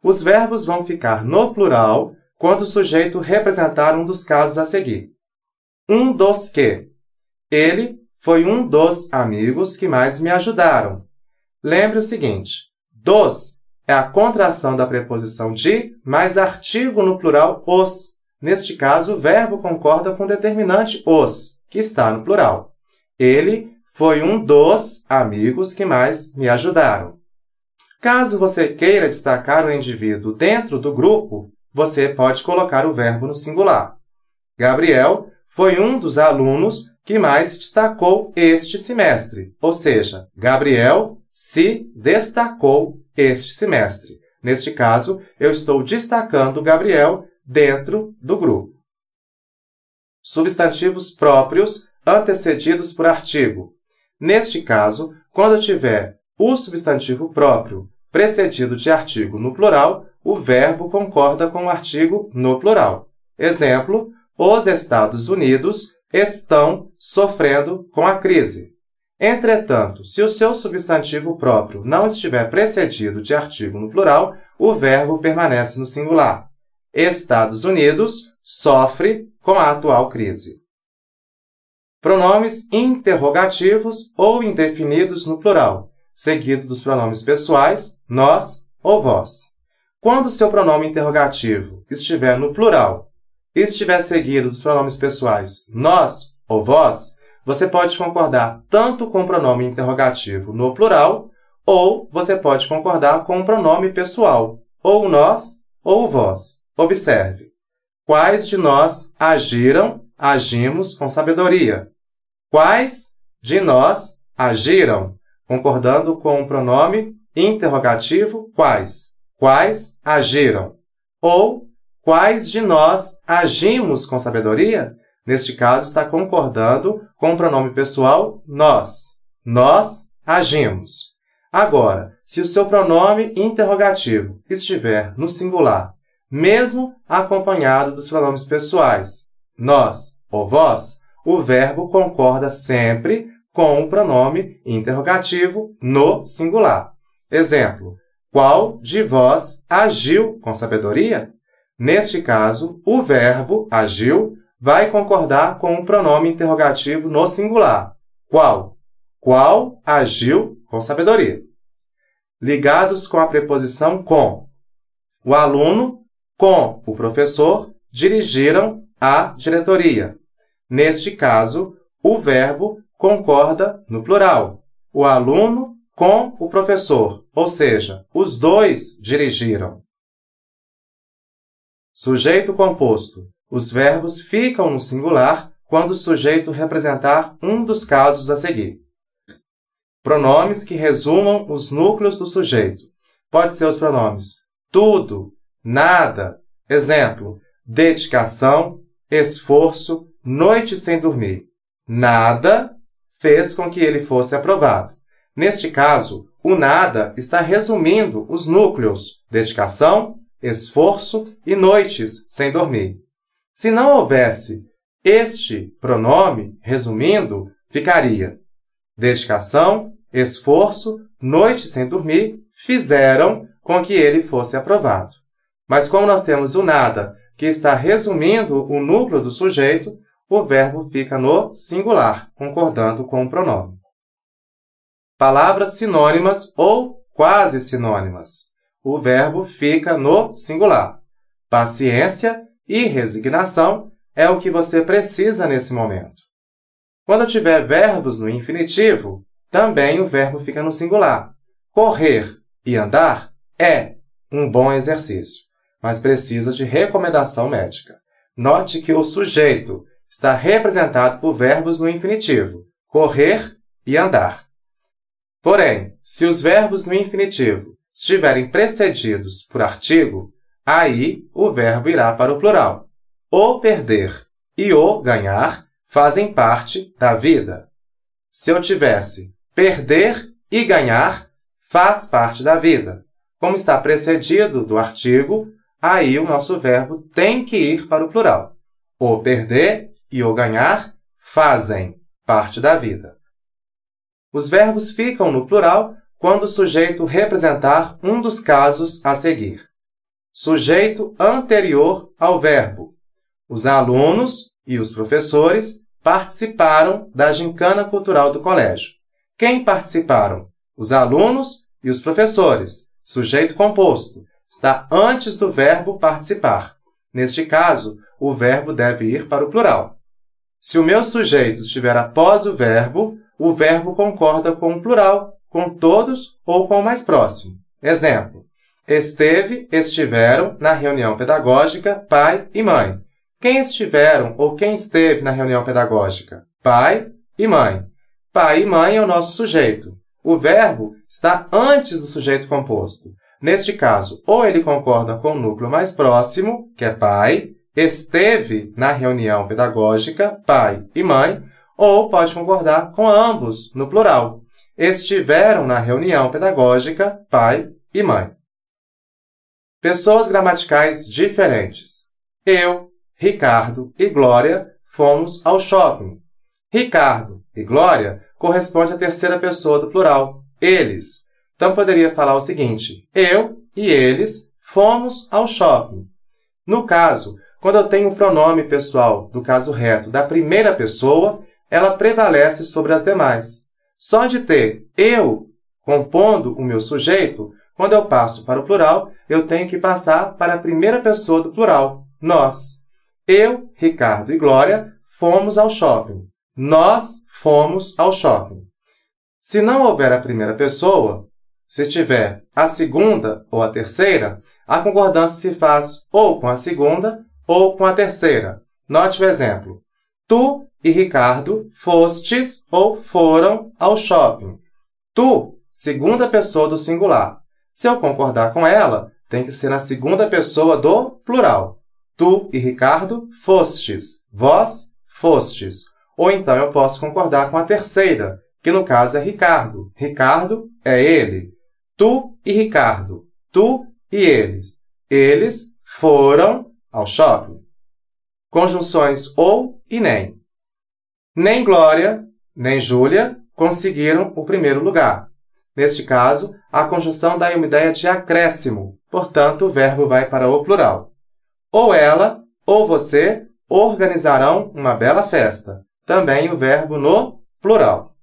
Os verbos vão ficar no plural quando o sujeito representar um dos casos a seguir. Um dos que. Ele foi um dos amigos que mais me ajudaram. Lembre o seguinte, dos é a contração da preposição de mais artigo no plural os. Neste caso, o verbo concorda com o determinante os, que está no plural. Ele foi um dos amigos que mais me ajudaram. Caso você queira destacar o indivíduo dentro do grupo, você pode colocar o verbo no singular. Gabriel foi um dos alunos que mais destacou este semestre, ou seja, Gabriel se destacou este semestre. Neste caso, eu estou destacando o Gabriel dentro do grupo. Substantivos próprios antecedidos por artigo. Neste caso, quando eu tiver o substantivo próprio precedido de artigo no plural, o verbo concorda com o artigo no plural. Exemplo, os Estados Unidos estão sofrendo com a crise. Entretanto, se o seu substantivo próprio não estiver precedido de artigo no plural, o verbo permanece no singular. Estados Unidos sofre com a atual crise. Pronomes interrogativos ou indefinidos no plural, seguido dos pronomes pessoais, nós ou vós. Quando seu pronome interrogativo estiver no plural e estiver seguido dos pronomes pessoais, nós ou vós, você pode concordar tanto com o pronome interrogativo no plural, ou você pode concordar com o pronome pessoal, ou nós ou vós. Observe. Quais de nós agiram, agimos com sabedoria? Quais de nós agiram? Concordando com o pronome interrogativo, quais? Quais agiram? Ou, quais de nós agimos com sabedoria? Neste caso, está concordando com o pronome pessoal, nós. Nós agimos. Agora, se o seu pronome interrogativo estiver no singular, mesmo acompanhado dos pronomes pessoais, nós ou vós, o verbo concorda sempre com o pronome interrogativo no singular. Exemplo, qual de vós agiu com sabedoria? Neste caso, o verbo agiu vai concordar com o pronome interrogativo no singular. Qual? Qual agiu com sabedoria? Ligados com a preposição com. O aluno com o professor dirigiram a diretoria. Neste caso, o verbo concorda no plural. O aluno com o professor, ou seja, os dois dirigiram. Sujeito composto. Os verbos ficam no singular quando o sujeito representar um dos casos a seguir. Pronomes que resumam os núcleos do sujeito. Pode ser os pronomes tudo, nada. Exemplo, dedicação, esforço, noite sem dormir. Nada fez com que ele fosse aprovado. Neste caso, o nada está resumindo os núcleos dedicação, esforço e noites sem dormir. Se não houvesse este pronome, resumindo, ficaria dedicação, esforço, noite sem dormir, fizeram com que ele fosse aprovado. Mas como nós temos o nada, que está resumindo o núcleo do sujeito, o verbo fica no singular, concordando com o pronome. Palavras sinônimas ou quase sinônimas. O verbo fica no singular. Paciência e resignação é o que você precisa nesse momento. Quando tiver verbos no infinitivo, também o verbo fica no singular. Correr e andar é um bom exercício, mas precisa de recomendação médica. Note que o sujeito está representado por verbos no infinitivo, correr e andar. Porém, se os verbos no infinitivo estiverem precedidos por artigo, aí o verbo irá para o plural. O perder e o ganhar fazem parte da vida. Se eu tivesse perder e ganhar, faz parte da vida. Como está precedido do artigo, aí o nosso verbo tem que ir para o plural. O perder e o ganhar fazem parte da vida. Os verbos ficam no plural quando o sujeito representar um dos casos a seguir. Sujeito anterior ao verbo. Os alunos e os professores participaram da gincana cultural do colégio. Quem participaram? Os alunos e os professores. Sujeito composto. Está antes do verbo participar. Neste caso, o verbo deve ir para o plural. Se o meu sujeito estiver após o verbo concorda com o plural, com todos ou com o mais próximo. Exemplo, esteve, estiveram na reunião pedagógica pai e mãe. Quem estiveram ou quem esteve na reunião pedagógica? Pai e mãe. Pai e mãe é o nosso sujeito. o verbo está antes do sujeito composto. Neste caso, ou ele concorda com o núcleo mais próximo, que é pai, esteve na reunião pedagógica, pai e mãe, ou pode concordar com ambos, no plural. Estiveram na reunião pedagógica, pai e mãe. Pessoas gramaticais diferentes. Eu, Ricardo e Glória fomos ao shopping. Ricardo e Glória corresponde à terceira pessoa do plural, eles. Então, poderia falar o seguinte: eu e eles fomos ao shopping. No caso, quando eu tenho o pronome pessoal do caso reto da primeira pessoa, ela prevalece sobre as demais. Só de ter eu compondo o meu sujeito, quando eu passo para o plural, eu tenho que passar para a primeira pessoa do plural, nós. Eu, Ricardo e Glória fomos ao shopping. Nós fomos ao shopping. Se não houver a primeira pessoa, se tiver a segunda ou a terceira, a concordância se faz ou com a segunda ou com a terceira. Note o exemplo. Tu e Ricardo fostes ou foram ao shopping. Tu, segunda pessoa do singular. Se eu concordar com ela, tem que ser na segunda pessoa do plural. Tu e Ricardo fostes. Vós fostes. Ou então eu posso concordar com a terceira, que no caso é Ricardo. Ricardo é ele. Tu e Ricardo. Tu e eles. Eles foram ao shopping. Conjunções ou e nem. Nem Glória, nem Júlia conseguiram o primeiro lugar. Neste caso, a conjunção dá uma ideia de acréscimo, portanto, o verbo vai para o plural. Ou ela, ou você organizarão uma bela festa. Também o verbo no plural.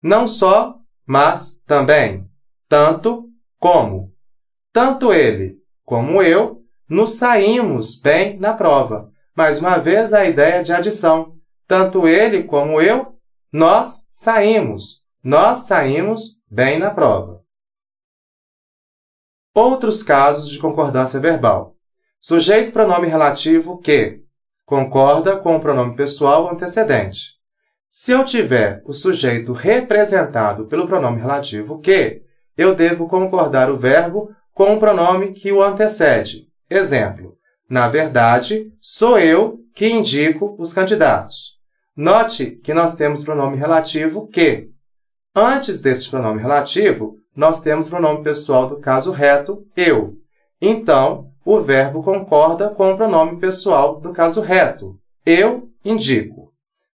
Não só, mas também. Tanto como. Tanto ele como eu nos saímos bem na prova. Mais uma vez, a ideia de adição. Tanto ele como eu, nós saímos. Nós saímos bem na prova. Outros casos de concordância verbal. Sujeito pronome relativo que concorda com o pronome pessoal antecedente. Se eu tiver o sujeito representado pelo pronome relativo que, eu devo concordar o verbo com o pronome que o antecede. Exemplo: na verdade, sou eu que indico os candidatos. Note que nós temos o pronome relativo que. Antes deste pronome relativo, nós temos o pronome pessoal do caso reto, eu. Então, o verbo concorda com o pronome pessoal do caso reto, eu indico.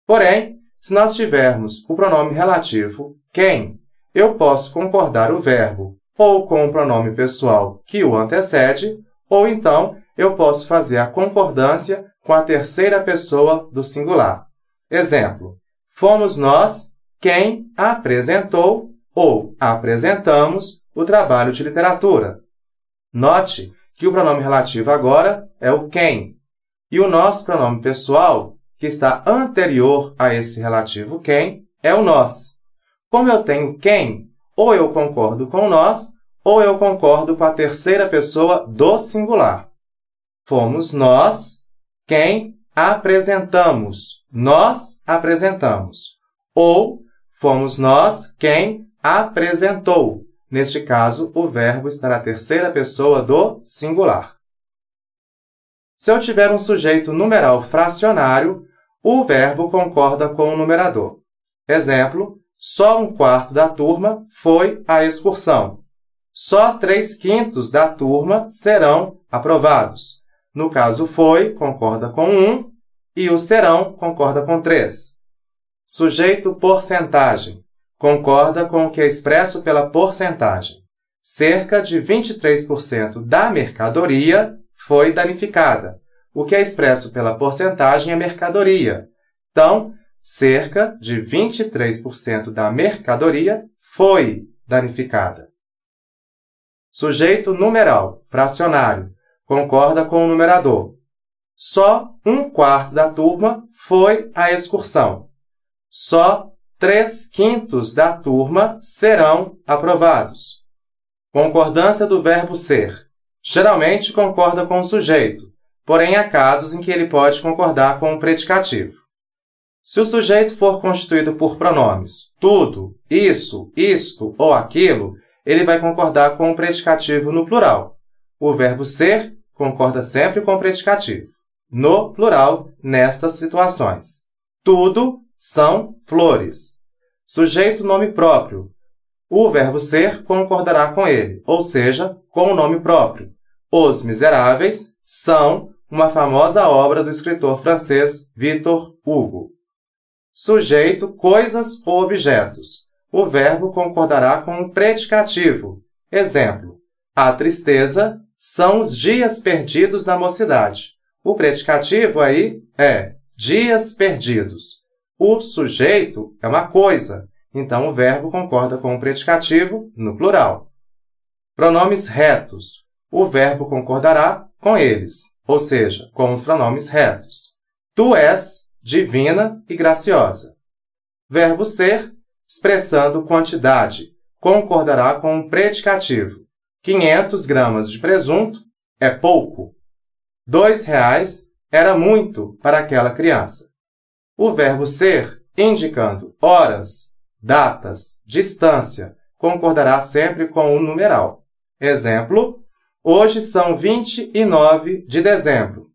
Porém, se nós tivermos o pronome relativo quem, eu posso concordar o verbo ou com o pronome pessoal que o antecede, ou então eu posso fazer a concordância com a terceira pessoa do singular. Exemplo: fomos nós quem apresentou ou apresentamos o trabalho de literatura. Note que o pronome relativo agora é o quem. E o nosso pronome pessoal, que está anterior a esse relativo quem, é o nós. Como eu tenho quem, ou eu concordo com nós, ou eu concordo com a terceira pessoa do singular. Fomos nós quem apresentamos. Nós apresentamos. Ou fomos nós quem apresentou. Neste caso, o verbo está na terceira pessoa do singular. Se eu tiver um sujeito numeral fracionário, o verbo concorda com o numerador. Exemplo: só 1/4 da turma foi à excursão. Só 3/5 da turma serão aprovados. No caso foi, concorda com 1, e o serão concorda com 3. Sujeito porcentagem. Concorda com o que é expresso pela porcentagem. Cerca de 23% da mercadoria foi danificada. O que é expresso pela porcentagem é mercadoria. Então, cerca de 23% da mercadoria foi danificada. Sujeito numeral, fracionário. Concorda com o numerador. Só 1/4 da turma foi à excursão. Só 3/5 da turma serão aprovados. Concordância do verbo ser. Geralmente concorda com o sujeito, porém há casos em que ele pode concordar com o predicativo. Se o sujeito for constituído por pronomes tudo, isso, isto ou aquilo, ele vai concordar com o predicativo no plural. O verbo ser concorda sempre com o predicativo. No plural, nestas situações. Tudo são flores. Sujeito nome próprio. O verbo ser concordará com ele, ou seja, com o nome próprio. Os Miseráveis são uma famosa obra do escritor francês Victor Hugo. Sujeito, coisas ou objetos. O verbo concordará com o predicativo. Exemplo: a tristeza são os dias perdidos da mocidade. O predicativo aí é dias perdidos. O sujeito é uma coisa, então o verbo concorda com o predicativo no plural. Pronomes retos. O verbo concordará com eles, ou seja, com os pronomes retos. Tu és divina e graciosa. Verbo ser, expressando quantidade, concordará com o predicativo. 500 gramas de presunto é pouco. R$2 era muito para aquela criança. O verbo ser, indicando horas, datas, distância, concordará sempre com o numeral. Exemplo: hoje são 29 de dezembro.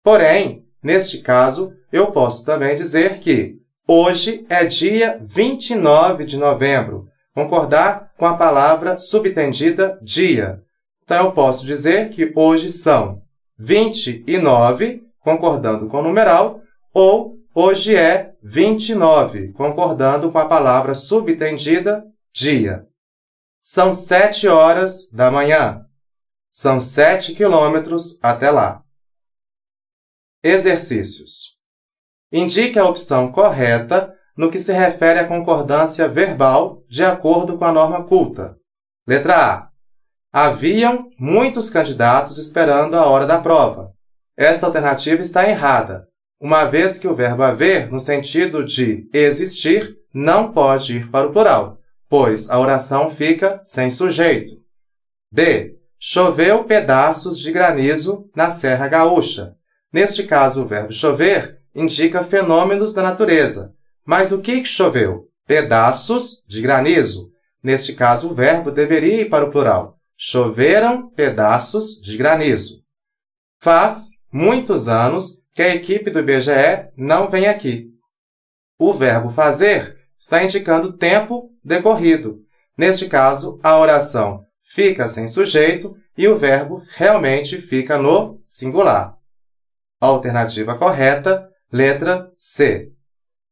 Porém, neste caso, eu posso também dizer que hoje é dia 29 de novembro, concordar com a palavra subtendida dia. Então, eu posso dizer que hoje são 29, concordando com o numeral, ou hoje é 29, concordando com a palavra subtendida dia. São 7 horas da manhã. São 7 quilômetros até lá. Exercícios. Indique a opção correta no que se refere à concordância verbal de acordo com a norma culta. Letra A. Haviam muitos candidatos esperando a hora da prova. Esta alternativa está errada, uma vez que o verbo haver, no sentido de existir, não pode ir para o plural, pois a oração fica sem sujeito. B. Choveu pedaços de granizo na Serra Gaúcha. Neste caso, o verbo chover indica fenômenos da natureza. Mas o que choveu? Pedaços de granizo. Neste caso, o verbo deveria ir para o plural. Choveram pedaços de granizo. Faz muitos anos que a equipe do IBGE não vem aqui. O verbo fazer está indicando tempo decorrido. Neste caso, a oração fica sem sujeito e o verbo realmente fica no singular. Alternativa correta, letra C.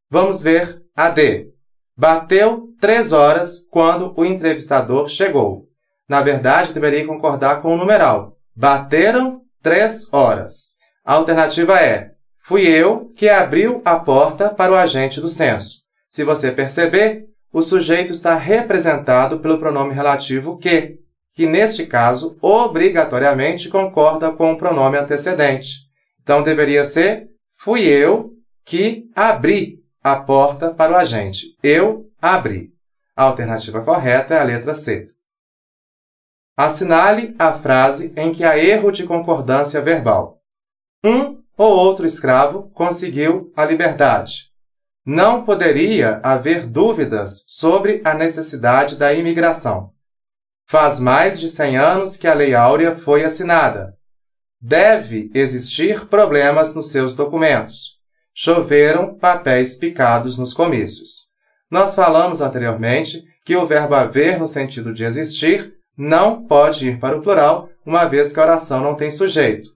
Vamos ver a D. Bateu 3 horas quando o entrevistador chegou. Na verdade, deveria concordar com o numeral. Bateram 3 horas. A alternativa é: fui eu que abriu a porta para o agente do censo. Se você perceber, o sujeito está representado pelo pronome relativo que neste caso, obrigatoriamente concorda com o pronome antecedente. Então, deveria ser: fui eu que abri a porta para o agente. Eu abri. A alternativa correta é a letra C. Assinale a frase em que há erro de concordância verbal. Um ou outro escravo conseguiu a liberdade. Não poderia haver dúvidas sobre a necessidade da imigração. Faz mais de 100 anos que a Lei Áurea foi assinada. Deve existir problemas nos seus documentos. Choveram papéis picados nos comícios. Nós falamos anteriormente que o verbo haver, no sentido de existir, não pode ir para o plural, uma vez que a oração não tem sujeito.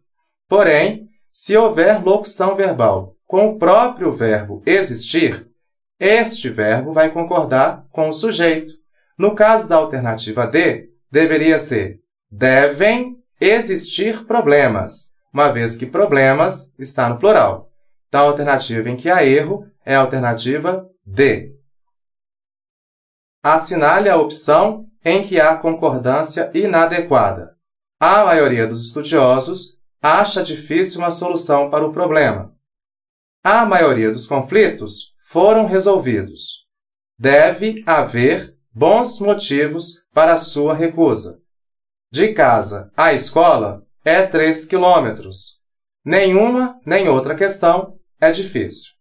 Porém, se houver locução verbal com o próprio verbo existir, este verbo vai concordar com o sujeito. No caso da alternativa D, deveria ser: devem existir problemas, uma vez que problemas está no plural. Então, a alternativa em que há erro é a alternativa D. Assinale a opção em que há concordância inadequada. A maioria dos estudiosos acha difícil uma solução para o problema. A maioria dos conflitos foram resolvidos. Deve haver bons motivos para a sua recusa. De casa à escola é 3 quilômetros. Nenhuma nem outra questão é difícil.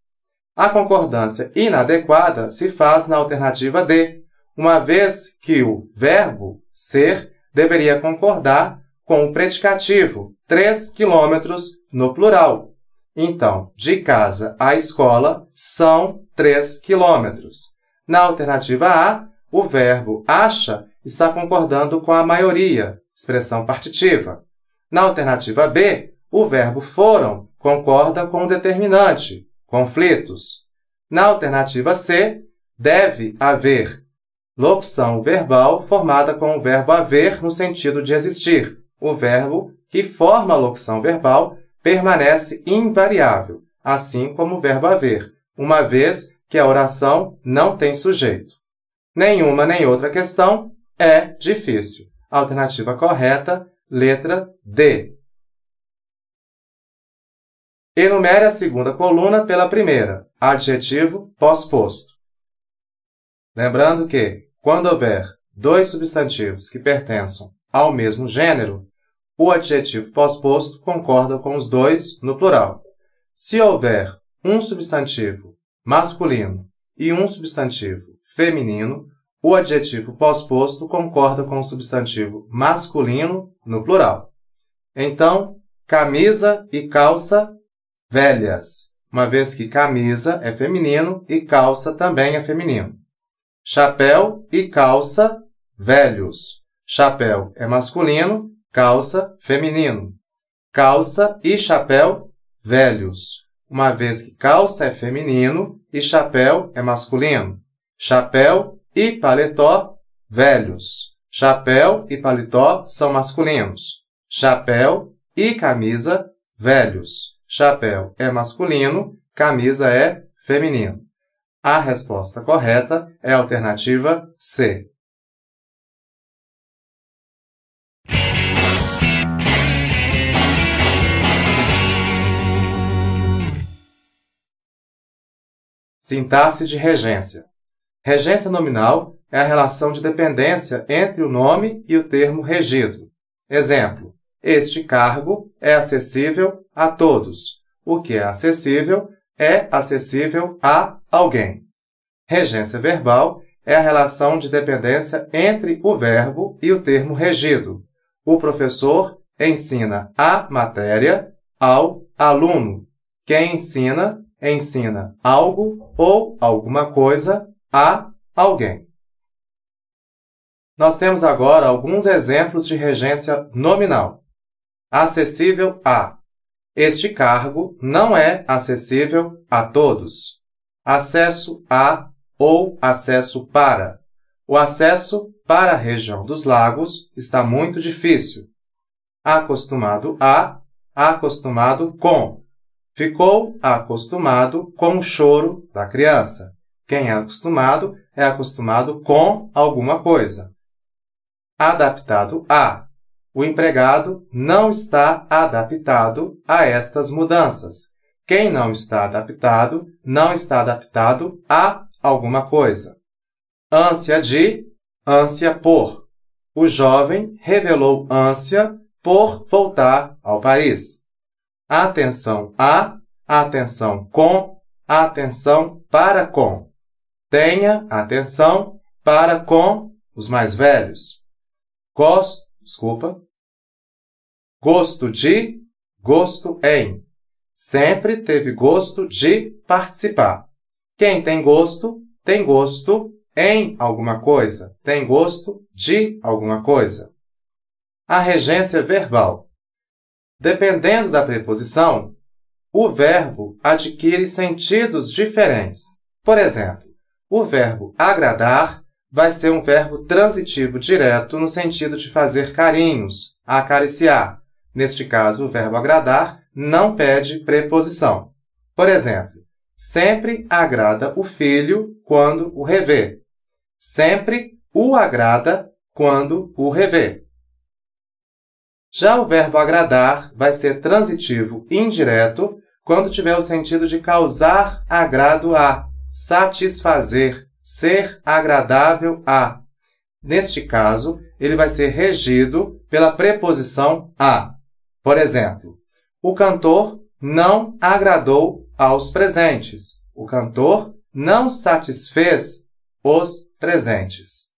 A concordância inadequada se faz na alternativa D, uma vez que o verbo ser deveria concordar com o predicativo 3 quilômetros no plural. Então, de casa à escola são 3 quilômetros. Na alternativa A, o verbo acha está concordando com a maioria, expressão partitiva. Na alternativa B, o verbo foram concorda com o determinante, conflitos. Na alternativa C, deve haver locução verbal formada com o verbo haver no sentido de existir. O verbo que forma a locução verbal permanece invariável, assim como o verbo haver, uma vez que a oração não tem sujeito. Nenhuma nem outra questão é difícil. Alternativa correta, letra D. Enumere a segunda coluna pela primeira, adjetivo pós-posto. Lembrando que, quando houver dois substantivos que pertençam ao mesmo gênero, o adjetivo pós-posto concorda com os dois no plural. Se houver um substantivo masculino e um substantivo feminino, o adjetivo pós-posto concorda com o substantivo masculino no plural. Então, camisa e calça velhas, uma vez que camisa é feminino e calça também é feminino. Chapéu e calça velhos. Chapéu é masculino, calça feminino. Calça e chapéu velhos, uma vez que calça é feminino e chapéu é masculino. Chapéu e paletó velhos. Chapéu e paletó são masculinos. Chapéu e camisa velhos. Chapéu é masculino, camisa é feminino. A resposta correta é a alternativa C. Sintaxe de regência. Regência nominal é a relação de dependência entre o nome e o termo regido. Exemplo: este cargo é acessível a todos. O que é acessível a alguém. Regência verbal é a relação de dependência entre o verbo e o termo regido. O professor ensina a matéria ao aluno. Quem ensina, ensina algo ou alguma coisa a alguém. Nós temos agora alguns exemplos de regência nominal. Acessível a. Este cargo não é acessível a todos. Acesso a ou acesso para. O acesso para a região dos lagos está muito difícil. Acostumado a, acostumado com. Ficou acostumado com o choro da criança. Quem é acostumado com alguma coisa. Adaptado a. O empregado não está adaptado a estas mudanças. Quem não está adaptado a alguma coisa. Ânsia de, ânsia por. O jovem revelou ânsia por voltar ao país. Atenção a, atenção com, atenção para com. Tenha atenção para com os mais velhos. Gosto de, gosto em. Sempre teve gosto de participar. Quem tem gosto em alguma coisa. Tem gosto de alguma coisa. A regência verbal. Dependendo da preposição, o verbo adquire sentidos diferentes. Por exemplo, o verbo agradar vai ser um verbo transitivo direto no sentido de fazer carinhos, acariciar. Neste caso, o verbo agradar não pede preposição. Por exemplo, sempre agrada o filho quando o revê. Sempre o agrada quando o revê. Já o verbo agradar vai ser transitivo indireto quando tiver o sentido de causar agrado a, satisfazer, ser agradável a. Neste caso, ele vai ser regido pela preposição a. Por exemplo, o cantor não agradou aos presentes. O cantor não satisfez os presentes.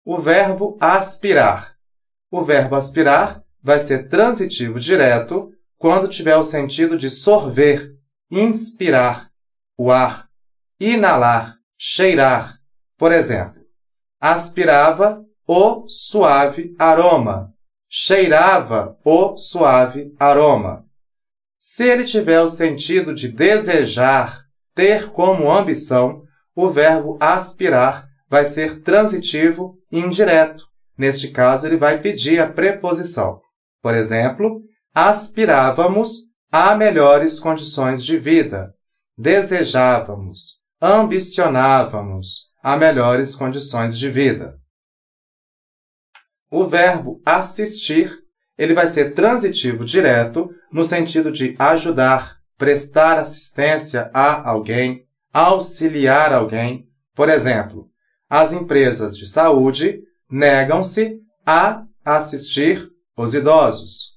O verbo aspirar. O verbo aspirar vai ser transitivo direto quando tiver o sentido de sorver, inspirar o ar, inalar, cheirar. Por exemplo, aspirava o suave aroma, cheirava o suave aroma. Se ele tiver o sentido de desejar, ter como ambição, o verbo aspirar vai ser transitivo indireto. Neste caso, ele vai pedir a preposição. Por exemplo, aspirávamos a melhores condições de vida. Desejávamos, ambicionávamos a melhores condições de vida. O verbo assistir, ele vai ser transitivo direto no sentido de ajudar, prestar assistência a alguém, auxiliar alguém. Por exemplo, as empresas de saúde negam-se a assistir os idosos.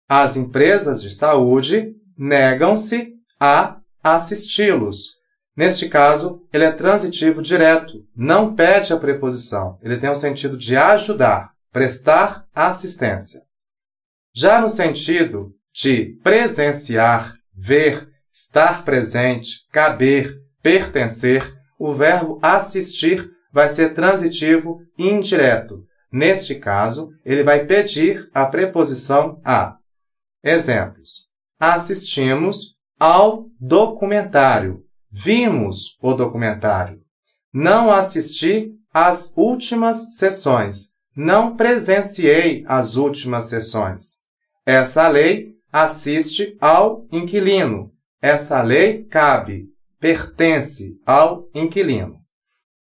As empresas de saúde negam-se a assisti-los. Neste caso, ele é transitivo direto, não pede a preposição. Ele tem o sentido de ajudar, prestar assistência. Já no sentido de presenciar, ver, estar presente, caber, pertencer, o verbo assistir vai ser transitivo indireto. Neste caso, ele vai pedir a preposição a. Exemplos. Assistimos ao documentário. Vimos o documentário. Não assisti às últimas sessões. Não presenciei as últimas sessões. Essa lei assiste ao inquilino. Essa lei cabe, pertence ao inquilino.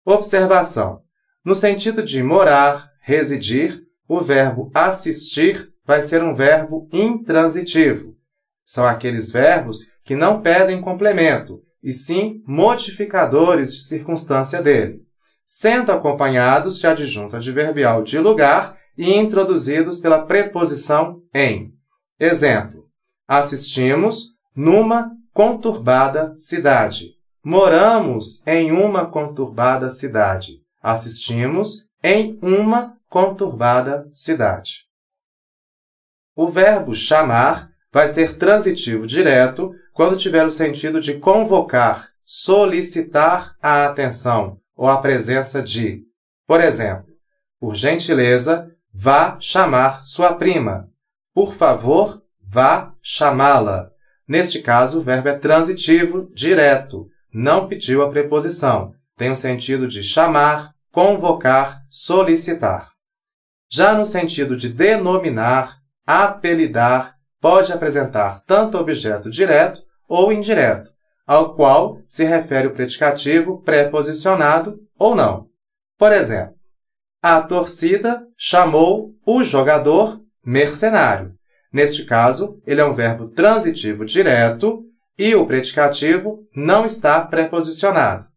Observação. No sentido de morar, residir, o verbo assistir vai ser um verbo intransitivo. São aqueles verbos que não pedem complemento, e sim modificadores de circunstância dele, sendo acompanhados de adjunto adverbial de lugar e introduzidos pela preposição em. Exemplo. Assistimos numa conturbada cidade. Moramos em uma conturbada cidade. Assistimos em uma conturbada cidade. O verbo chamar vai ser transitivo direto quando tiver o sentido de convocar, solicitar a atenção ou a presença de. Por exemplo, por gentileza, vá chamar sua prima. Por favor, vá chamá-la. Neste caso, o verbo é transitivo direto, não pediu a preposição. Tem o sentido de chamar, convocar, solicitar. Já no sentido de denominar, apelidar, pode apresentar tanto objeto direto ou indireto, ao qual se refere o predicativo preposicionado ou não. Por exemplo, a torcida chamou o jogador mercenário. Neste caso, ele é um verbo transitivo direto e o predicativo não está preposicionado.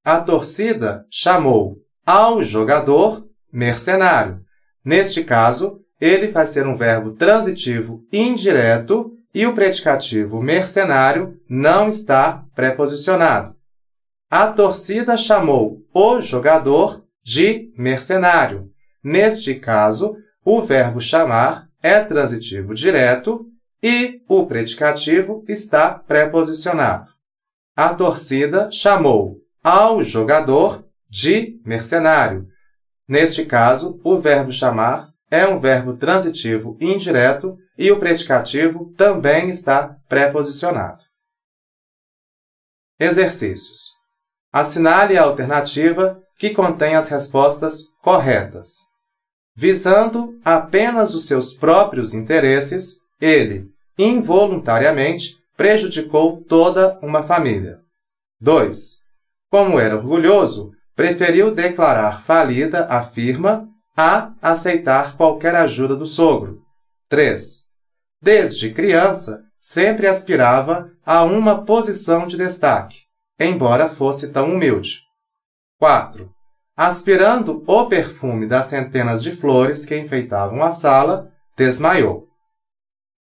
A torcida chamou ao jogador mercenário. Neste caso, ele vai ser um verbo transitivo indireto e o predicativo mercenário não está preposicionado. A torcida chamou o jogador de mercenário. Neste caso, o verbo chamar é transitivo direto e o predicativo está preposicionado. A torcida chamou ao jogador de mercenário. Neste caso, o verbo chamar é um verbo transitivo indireto e o predicativo também está preposicionado. Exercícios. Assinale a alternativa que contém as respostas corretas. Visando apenas os seus próprios interesses, ele, involuntariamente, prejudicou toda uma família. 2. Como era orgulhoso, preferiu declarar falida a firma a aceitar qualquer ajuda do sogro. 3. Desde criança, sempre aspirava a uma posição de destaque, embora fosse tão humilde. 4. Aspirando o perfume das centenas de flores que enfeitavam a sala, desmaiou.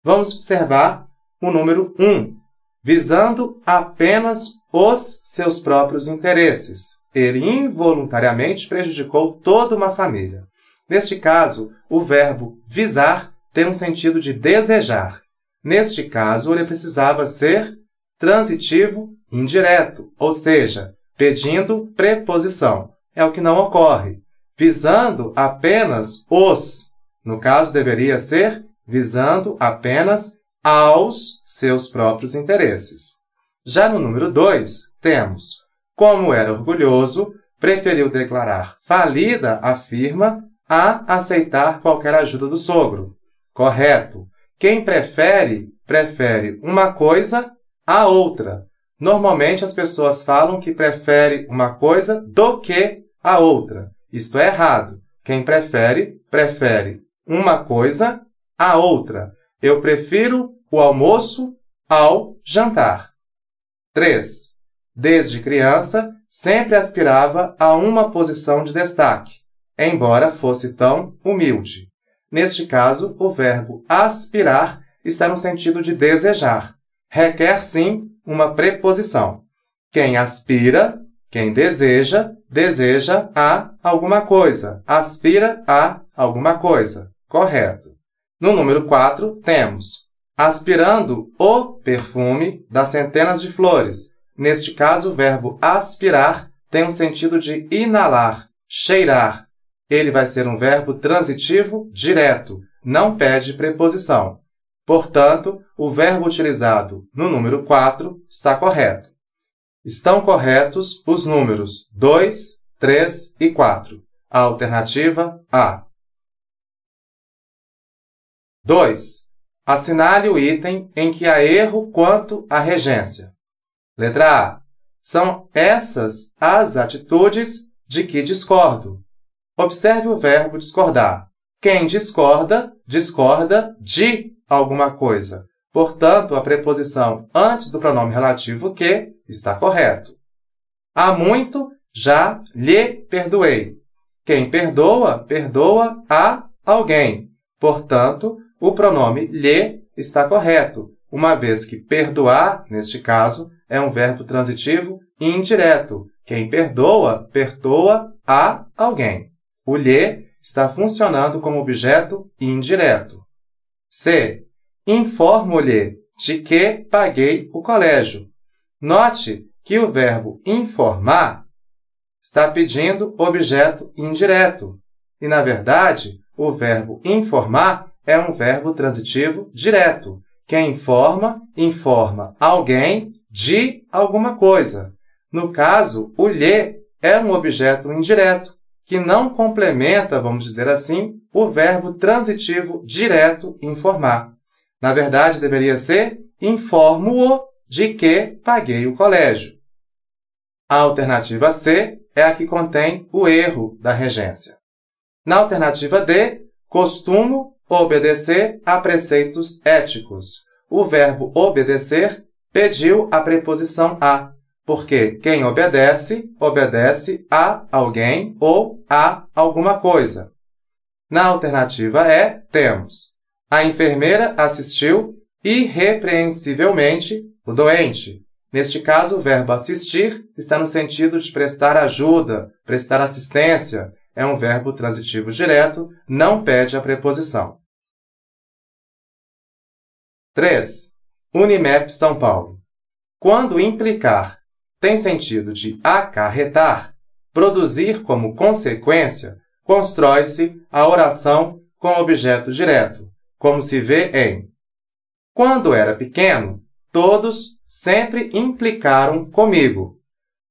Vamos observar o número 1. visando apenas os seus próprios interesses. Ele involuntariamente prejudicou toda uma família. Neste caso, o verbo visar tem um sentido de desejar. Neste caso, ele precisava ser transitivo indireto, ou seja, pedindo preposição. É o que não ocorre. Visando apenas os. No caso, deveria ser visando apenas aos seus próprios interesses. Já no número 2, temos: como era orgulhoso, preferiu declarar falida a firma a aceitar qualquer ajuda do sogro. Correto. Quem prefere uma coisa a outra. Normalmente as pessoas falam que prefere uma coisa do que a outra. Isto é errado. Quem prefere uma coisa a outra. Eu prefiro o almoço ao jantar. 3. Desde criança, sempre aspirava a uma posição de destaque, embora fosse tão humilde. Neste caso, o verbo aspirar está no sentido de desejar. Requer, sim, uma preposição. Quem aspira, quem deseja, deseja a alguma coisa. Aspira a alguma coisa. Correto. No número 4, temos: aspirando o perfume das centenas de flores. Neste caso, o verbo aspirar tem um sentido de inalar, cheirar. Ele vai ser um verbo transitivo direto, não pede preposição. Portanto, o verbo utilizado no número 4 está correto. Estão corretos os números 2, 3 e 4. A alternativa A. 2. Assinale o item em que há erro quanto à regência. Letra A. São essas as atitudes de que discordo. Observe o verbo discordar. Quem discorda, discorda de alguma coisa. Portanto, a preposição antes do pronome relativo que está correto. Há muito já lhe perdoei. Quem perdoa, perdoa a alguém. Portanto, o pronome lhe está correto, uma vez que perdoar, neste caso, é um verbo transitivo indireto. Quem perdoa, perdoa a alguém. O lhe está funcionando como objeto indireto. C. Informo-lhe de que paguei o colégio. Note que o verbo informar está pedindo objeto indireto. E, na verdade, o verbo informar é um verbo transitivo direto. Quem informa, informa alguém de alguma coisa. No caso, o lhe é um objeto indireto, que não complementa, vamos dizer assim, o verbo transitivo direto informar. Na verdade, deveria ser informo-o de que paguei o colégio. A alternativa C é a que contém o erro da regência. Na alternativa D, costumo obedecer a preceitos éticos. O verbo obedecer pediu a preposição a, porque quem obedece, obedece a alguém ou a alguma coisa. Na alternativa E, temos: a enfermeira assistiu irrepreensivelmente o doente. Neste caso, o verbo assistir está no sentido de prestar ajuda, prestar assistência. É um verbo transitivo direto, não pede a preposição. 3. Unimep São Paulo. Quando implicar tem sentido de acarretar, produzir como consequência, constrói-se a oração com objeto direto, como se vê em: quando era pequeno, todos sempre implicaram comigo.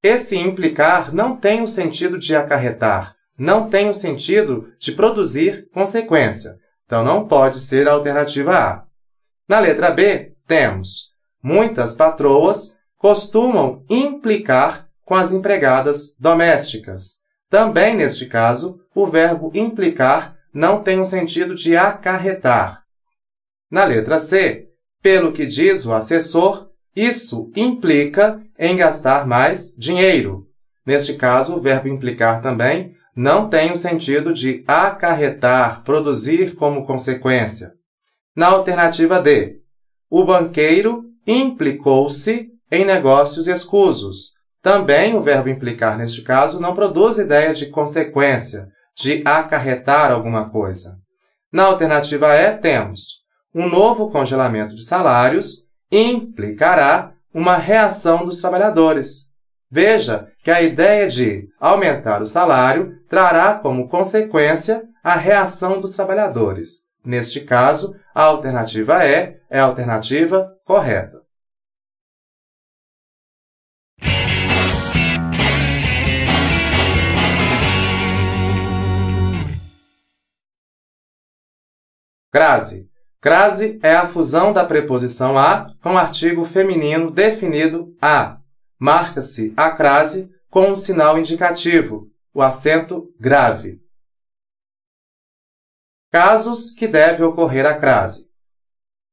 Esse implicar não tem o sentido de acarretar, não tem o sentido de produzir consequência. Então, não pode ser a alternativa A. Na letra B, temos: muitas patroas costumam implicar com as empregadas domésticas. Também, neste caso, o verbo implicar não tem o sentido de acarretar. Na letra C, pelo que diz o assessor, isso implica em gastar mais dinheiro. Neste caso, o verbo implicar também não tem o sentido de acarretar, produzir como consequência. Na alternativa D, o banqueiro implicou-se em negócios escusos. Também o verbo implicar, neste caso, não produz ideia de consequência, de acarretar alguma coisa. Na alternativa E, temos um novo congelamento de salários implicará uma reação dos trabalhadores. Veja que a ideia de aumentar o salário trará como consequência a reação dos trabalhadores. Neste caso, a alternativa E é a alternativa correta. Crase. Crase é a fusão da preposição a com o artigo feminino definido a. Marca-se a crase com um sinal indicativo, o acento grave. Casos que deve ocorrer a crase.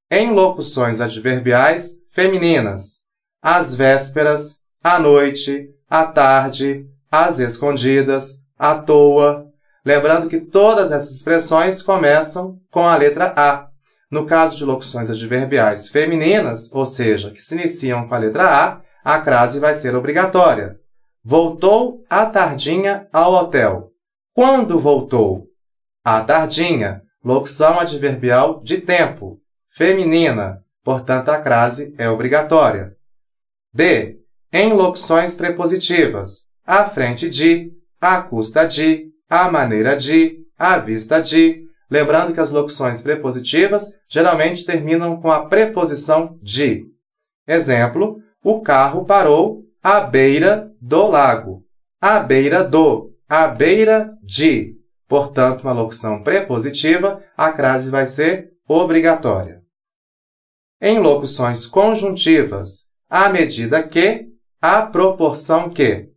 Em locuções adverbiais femininas, às vésperas, à noite, à tarde, às escondidas, à toa. Lembrando que todas essas expressões começam com a letra A. No caso de locuções adverbiais femininas, ou seja, que se iniciam com a letra A crase vai ser obrigatória. Voltou à tardinha ao hotel. Quando voltou? À tardinha, locução adverbial de tempo, feminina, portanto a crase é obrigatória. D. Em locuções prepositivas, à frente de, à custa de, à maneira de, à vista de. Lembrando que as locuções prepositivas geralmente terminam com a preposição de. Exemplo, o carro parou à beira do lago. À beira do, à beira de. Portanto, uma locução prepositiva, a crase vai ser obrigatória. Em locuções conjuntivas, à medida que, à proporção que.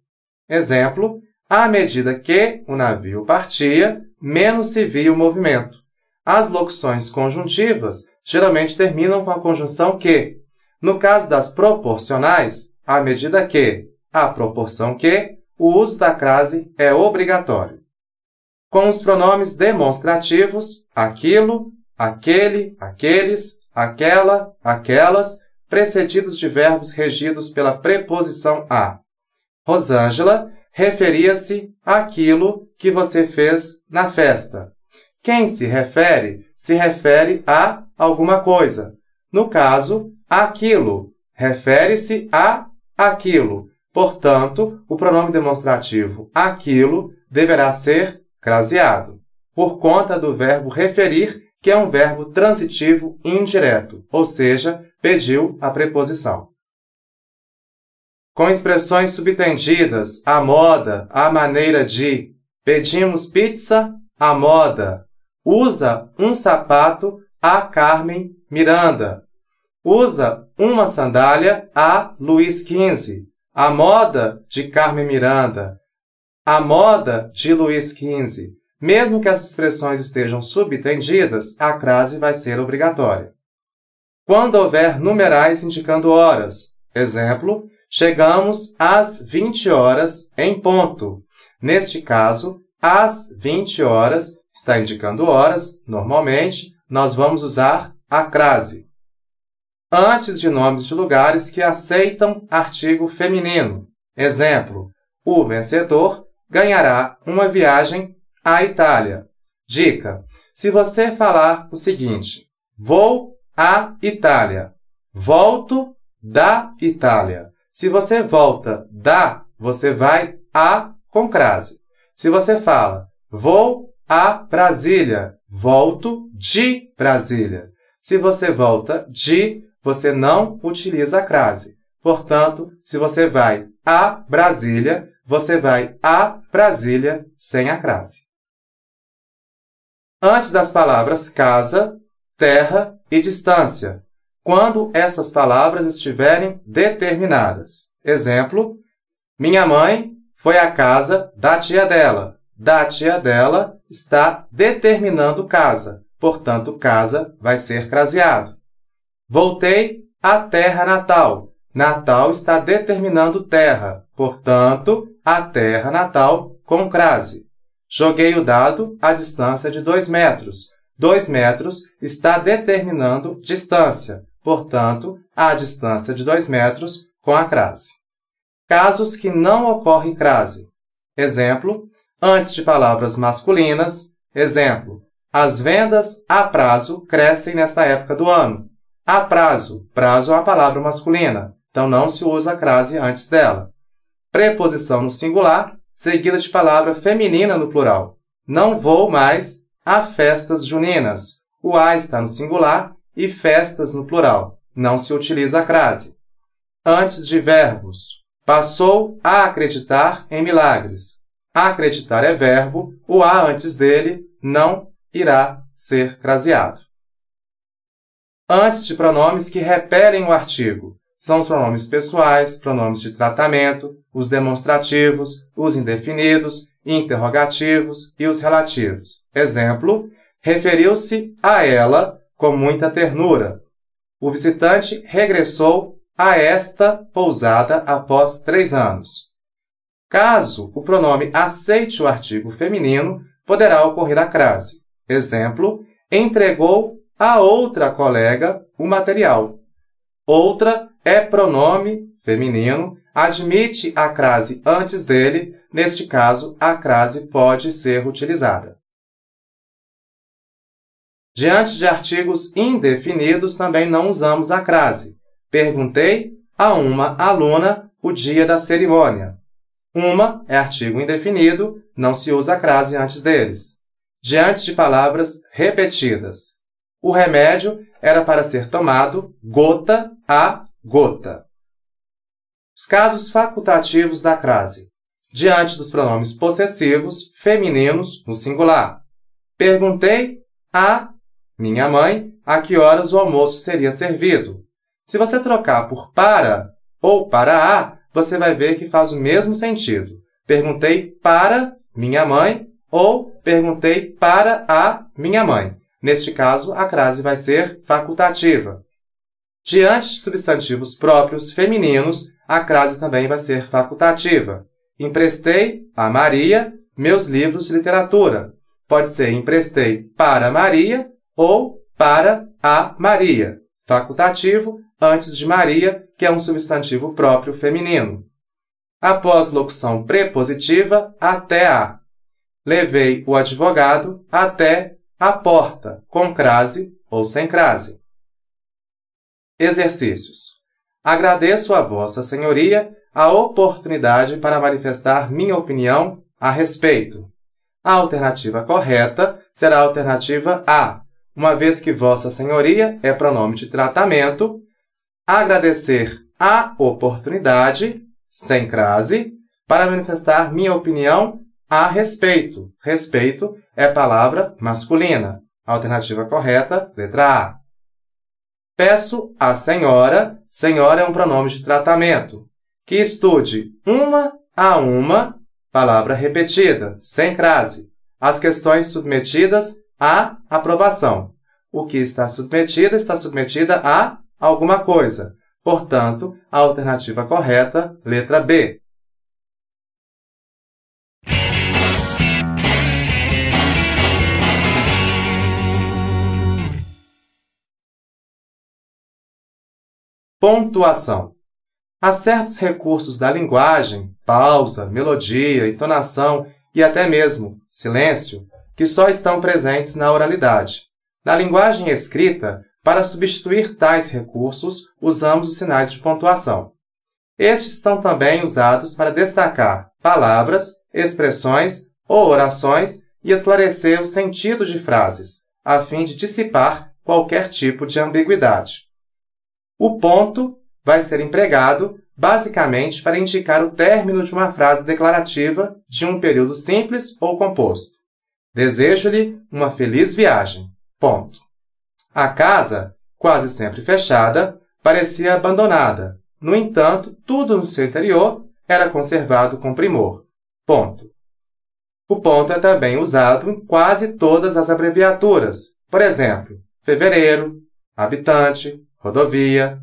Exemplo, à medida que o navio partia, menos se via o movimento. As locuções conjuntivas geralmente terminam com a conjunção que. No caso das proporcionais, à medida que, à proporção que, o uso da crase é obrigatório. Com os pronomes demonstrativos, aquilo, aquele, aqueles, aquela, aquelas, precedidos de verbos regidos pela preposição a. Rosângela referia-se àquilo que você fez na festa. Quem se refere a alguma coisa. No caso, aquilo refere-se a aquilo. Portanto, o pronome demonstrativo aquilo deverá ser craseado, por conta do verbo referir, que é um verbo transitivo indireto, ou seja, pediu a preposição. Com expressões subtendidas, à moda, à maneira de, pedimos pizza, à moda. Usa um sapato, a Carmen Miranda. Usa uma sandália, a Luís XV. A moda de Carmen Miranda. A moda de Luís XV. Mesmo que as expressões estejam subtendidas, a crase vai ser obrigatória. Quando houver numerais indicando horas, exemplo, chegamos às 20 horas em ponto. Neste caso, às 20 horas está indicando horas, normalmente, nós vamos usar a crase. Antes de nomes de lugares que aceitam artigo feminino. Exemplo, o vencedor ganhará uma viagem à Itália. Dica, se você falar o seguinte, vou à Itália, volto da Itália. Se você volta da, você vai a com crase. Se você fala, vou a Brasília, volto de Brasília. Se você volta de, você não utiliza a crase. Portanto, se você vai a Brasília, você vai a Brasília sem a crase. Antes das palavras casa, terra e distância, quando essas palavras estiverem determinadas. Exemplo, minha mãe foi à casa da tia dela. Da tia dela está determinando casa, portanto, casa vai ser craseado. Voltei à terra natal. Natal está determinando terra, portanto, a terra natal com crase. Joguei o dado à distância de 2 metros. 2 metros está determinando distância, portanto, à distância de 2 metros com a crase. Casos que não ocorre crase. Exemplo, antes de palavras masculinas. Exemplo, as vendas a prazo crescem nesta época do ano. A prazo, prazo é uma palavra masculina, então não se usa a crase antes dela. Preposição no singular, seguida de palavra feminina no plural. Não vou mais a festas juninas. O a está no singular e festas no plural. Não se utiliza a crase. Antes de verbos. Passou a acreditar em milagres. Acreditar é verbo, o a antes dele não irá ser craseado. Antes de pronomes que repelem o artigo. São os pronomes pessoais, pronomes de tratamento, os demonstrativos, os indefinidos, interrogativos e os relativos. Exemplo, referiu-se a ela com muita ternura. O visitante regressou a esta pousada após 3 anos. Caso o pronome aceite o artigo feminino, poderá ocorrer a crase. Exemplo, entregou a outra colega o material. Outra é pronome feminino, admite a crase antes dele, neste caso, a crase pode ser utilizada. Diante de artigos indefinidos, também não usamos a crase. Perguntei a uma aluna o dia da cerimônia. Uma é artigo indefinido, não se usa a crase antes deles. Diante de palavras repetidas. O remédio era para ser tomado gota a gota. Os casos facultativos da crase. Diante dos pronomes possessivos femininos no singular. Perguntei a minha mãe a que horas o almoço seria servido. Se você trocar por para ou para a, você vai ver que faz o mesmo sentido. Perguntei para minha mãe ou perguntei para a minha mãe. Neste caso, a crase vai ser facultativa. Diante de substantivos próprios femininos, a crase também vai ser facultativa. Emprestei a Maria meus livros de literatura. Pode ser emprestei para Maria ou para a Maria. Facultativo antes de Maria, que é um substantivo próprio feminino. Após locução prepositiva, até a. Levei o advogado até a porta, com crase ou sem crase. Exercícios. Agradeço a Vossa Senhoria a oportunidade para manifestar minha opinião a respeito. A alternativa correta será a alternativa A, uma vez que Vossa Senhoria é pronome de tratamento. Agradecer a oportunidade, sem crase, para manifestar minha opinião a respeito. Respeito é palavra masculina. Alternativa correta, letra A. Peço à senhora, senhora é um pronome de tratamento, que estude uma a uma, palavra repetida, sem crase, as questões submetidas à aprovação. O que está submetida a alguma coisa. Portanto, a alternativa correta, letra B. Pontuação. Há certos recursos da linguagem, pausa, melodia, entonação e até mesmo silêncio, que só estão presentes na oralidade. Na linguagem escrita, para substituir tais recursos, usamos os sinais de pontuação. Estes estão também usados para destacar palavras, expressões ou orações e esclarecer o sentido de frases, a fim de dissipar qualquer tipo de ambiguidade. O ponto vai ser empregado basicamente para indicar o término de uma frase declarativa de um período simples ou composto. Desejo-lhe uma feliz viagem. Ponto. A casa, quase sempre fechada, parecia abandonada. No entanto, tudo no seu interior era conservado com primor. Ponto. O ponto é também usado em quase todas as abreviaturas. Por exemplo, fevereiro, habitante, rodovia.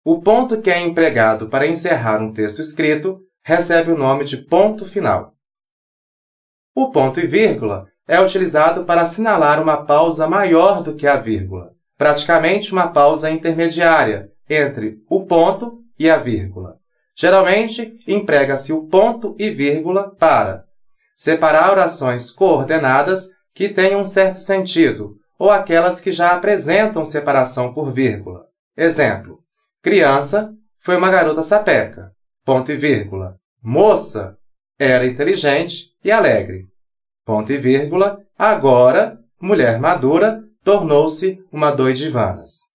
O ponto que é empregado para encerrar um texto escrito recebe o nome de ponto final. O ponto e vírgula é utilizado para assinalar uma pausa maior do que a vírgula. praticamente uma pausa intermediária entre o ponto e a vírgula. Geralmente, emprega-se o ponto e vírgula para separar orações coordenadas que tenham um certo sentido, ou aquelas que já apresentam separação por vírgula. Exemplo: criança foi uma garota sapeca, ponto e vírgula. Moça era inteligente e alegre, ponto e vírgula. Agora, mulher madura tornou-se uma doidivanas.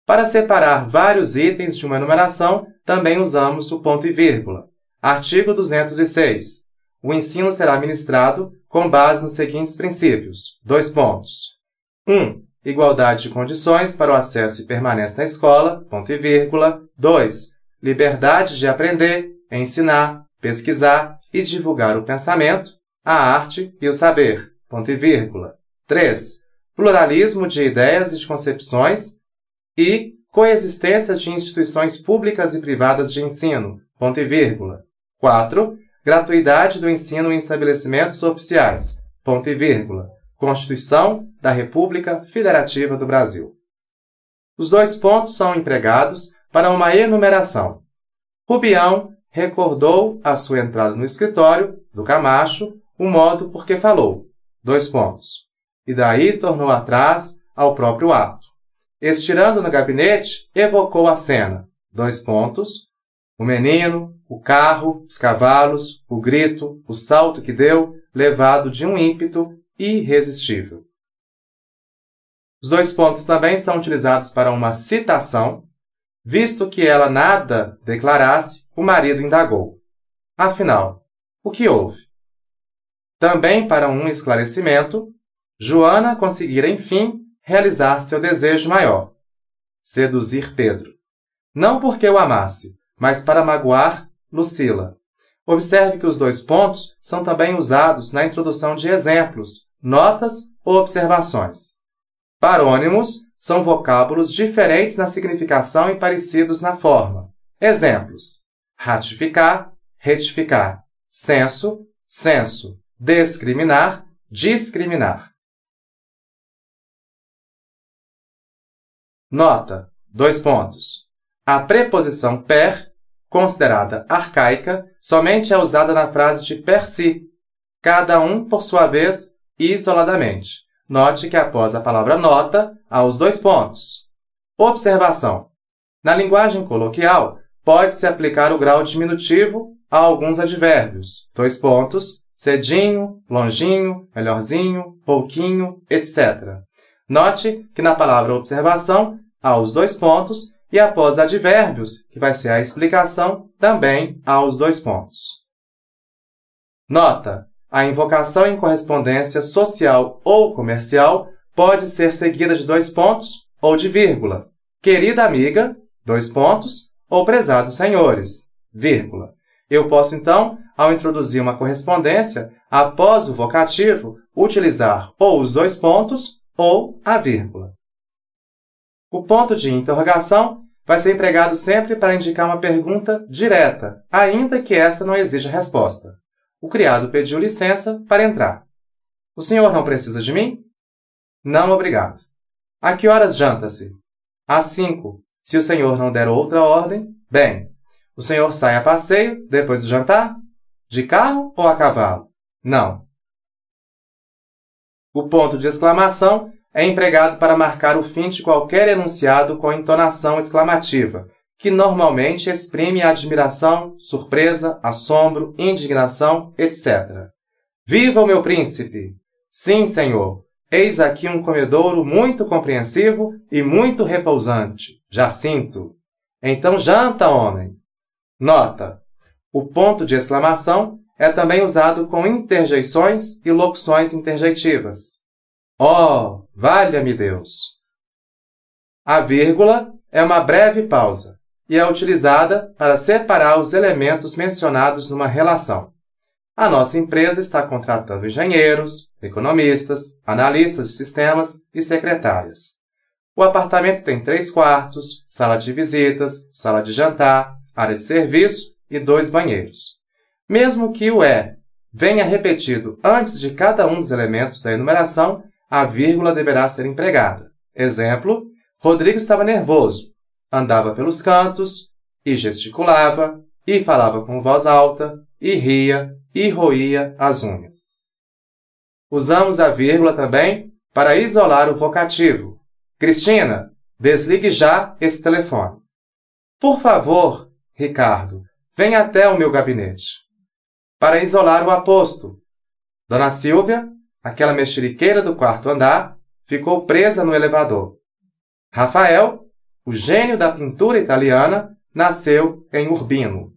Para separar vários itens de uma enumeração, também usamos o ponto e vírgula. Artigo 206. O ensino será ministrado com base nos seguintes princípios. 1. Igualdade de condições para o acesso e permanência na escola, ponto e vírgula. 2. Liberdade de aprender, ensinar, pesquisar e divulgar o pensamento, a arte e o saber, ponto e vírgula. 3. Pluralismo de ideias e de concepções e coexistência de instituições públicas e privadas de ensino, ponto e vírgula. 4. Gratuidade do ensino em estabelecimentos oficiais, ponto e vírgula. Constituição da República Federativa do Brasil. Os dois pontos são empregados para uma enumeração. Rubião recordou à sua entrada no escritório do Camacho o modo por que falou, e daí tornou atrás ao próprio ato. Estirando no gabinete, evocou a cena, o menino, o carro, os cavalos, o grito, o salto que deu, levado de um ímpeto irresistível. Os dois pontos também são utilizados para uma citação. Visto que ela nada declarasse, o marido indagou: afinal, o que houve? Também para um esclarecimento, Joana conseguira, enfim, realizar seu desejo maior, seduzir Pedro. Não porque o amasse, mas para magoar Lucila. Observe que os dois pontos são também usados na introdução de exemplos, notas ou observações. Parônimos são vocábulos diferentes na significação e parecidos na forma. Exemplos: ratificar, retificar, censo, censo, discriminar, discriminar. Nota: A preposição per, considerada arcaica, somente é usada na frase de per si, cada um, por sua vez, isoladamente. Note que após a palavra nota, há os dois pontos. Observação: na linguagem coloquial, pode-se aplicar o grau diminutivo a alguns advérbios, cedinho, longinho, melhorzinho, pouquinho, etc. Note que na palavra observação, há os dois pontos e após advérbios, que vai ser a explicação, também há os dois pontos. Nota: a invocação em correspondência social ou comercial pode ser seguida de dois pontos ou de vírgula. Querida amiga, ou prezados senhores, vírgula. Eu posso, então, ao introduzir uma correspondência, após o vocativo, utilizar ou os dois pontos ou a vírgula. O ponto de interrogação vai ser empregado sempre para indicar uma pergunta direta, ainda que esta não exija resposta. O criado pediu licença para entrar. O senhor não precisa de mim? Não, obrigado. A que horas janta-se? Às 5. Se o senhor não der outra ordem, bem. O senhor sai a passeio depois do jantar? De carro ou a cavalo? Não. O ponto de exclamação é empregado para marcar o fim de qualquer enunciado com entonação exclamativa, que normalmente exprime admiração, surpresa, assombro, indignação, etc. Viva o meu príncipe! Sim, senhor, eis aqui um comedouro muito compreensivo e muito repousante. Jacinto. Então janta, homem! Nota: o ponto de exclamação é também usado com interjeições e locuções interjeitivas. Oh, valha-me Deus! A vírgula é uma breve pausa e é utilizada para separar os elementos mencionados numa relação. A nossa empresa está contratando engenheiros, economistas, analistas de sistemas e secretárias. O apartamento tem 3 quartos, sala de visitas, sala de jantar, área de serviço e 2 banheiros. Mesmo que o venha repetido antes de cada um dos elementos da enumeração, a vírgula deverá ser empregada. Exemplo, Rodrigo estava nervoso, andava pelos cantos, e gesticulava, e falava com voz alta, e ria, e roía as unhas. Usamos a vírgula também para isolar o vocativo. Cristina, desligue já esse telefone. Por favor, Ricardo, venha até o meu gabinete. Para isolar o aposto. Dona Silvia, aquela mexeriqueira do quarto andar, ficou presa no elevador. Rafael, o gênio da pintura italiana, nasceu em Urbino.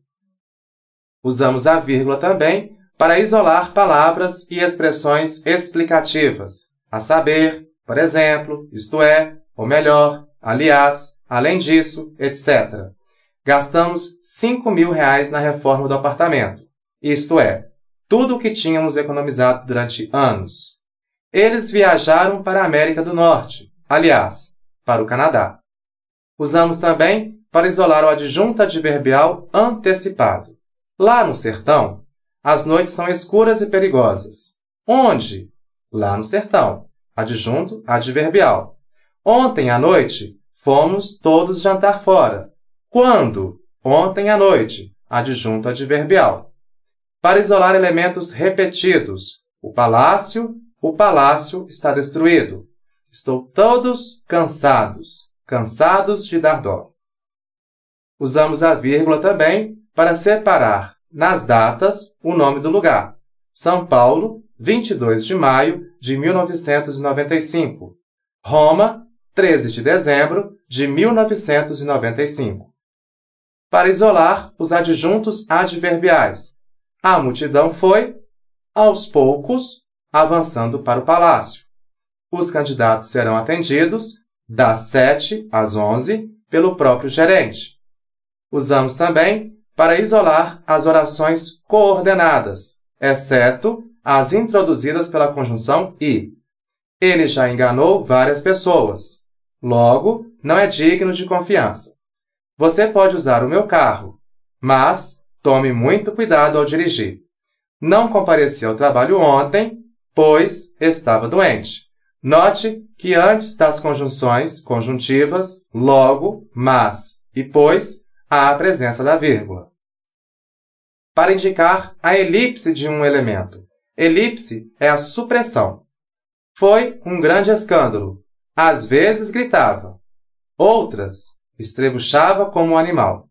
Usamos a vírgula também para isolar palavras e expressões explicativas, a saber, por exemplo, isto é, ou melhor, aliás, além disso, etc. Gastamos R$5.000 na reforma do apartamento, isto é, tudo o que tínhamos economizado durante anos. Eles viajaram para a América do Norte, aliás, para o Canadá. Usamos também para isolar o adjunto adverbial antecipado. Lá no sertão, as noites são escuras e perigosas. Onde? Lá no sertão. Adjunto adverbial. Ontem à noite, fomos todos jantar fora. Quando? Ontem à noite. Adjunto adverbial. Para isolar elementos repetidos. O palácio está destruído. Estou todos cansados. Cansados de dar dó. Usamos a vírgula também para separar, nas datas, o nome do lugar. São Paulo, 22 de maio de 1995. Roma, 13 de dezembro de 1995. Para isolar os adjuntos adverbiais. A multidão foi, aos poucos, avançando para o palácio. Os candidatos serão atendidos das 7 às 11 pelo próprio gerente. Usamos também para isolar as orações coordenadas, exceto as introduzidas pela conjunção e. Ele já enganou várias pessoas. Logo, não é digno de confiança. Você pode usar o meu carro, mas tome muito cuidado ao dirigir. Não compareci ao trabalho ontem, pois estava doente. Note que antes das conjunções conjuntivas, logo, mas e pois, há a presença da vírgula. Para indicar a elipse de um elemento. Elipse é a supressão. Foi um grande escândalo. Às vezes gritava. Outras, estrebuchava como um animal.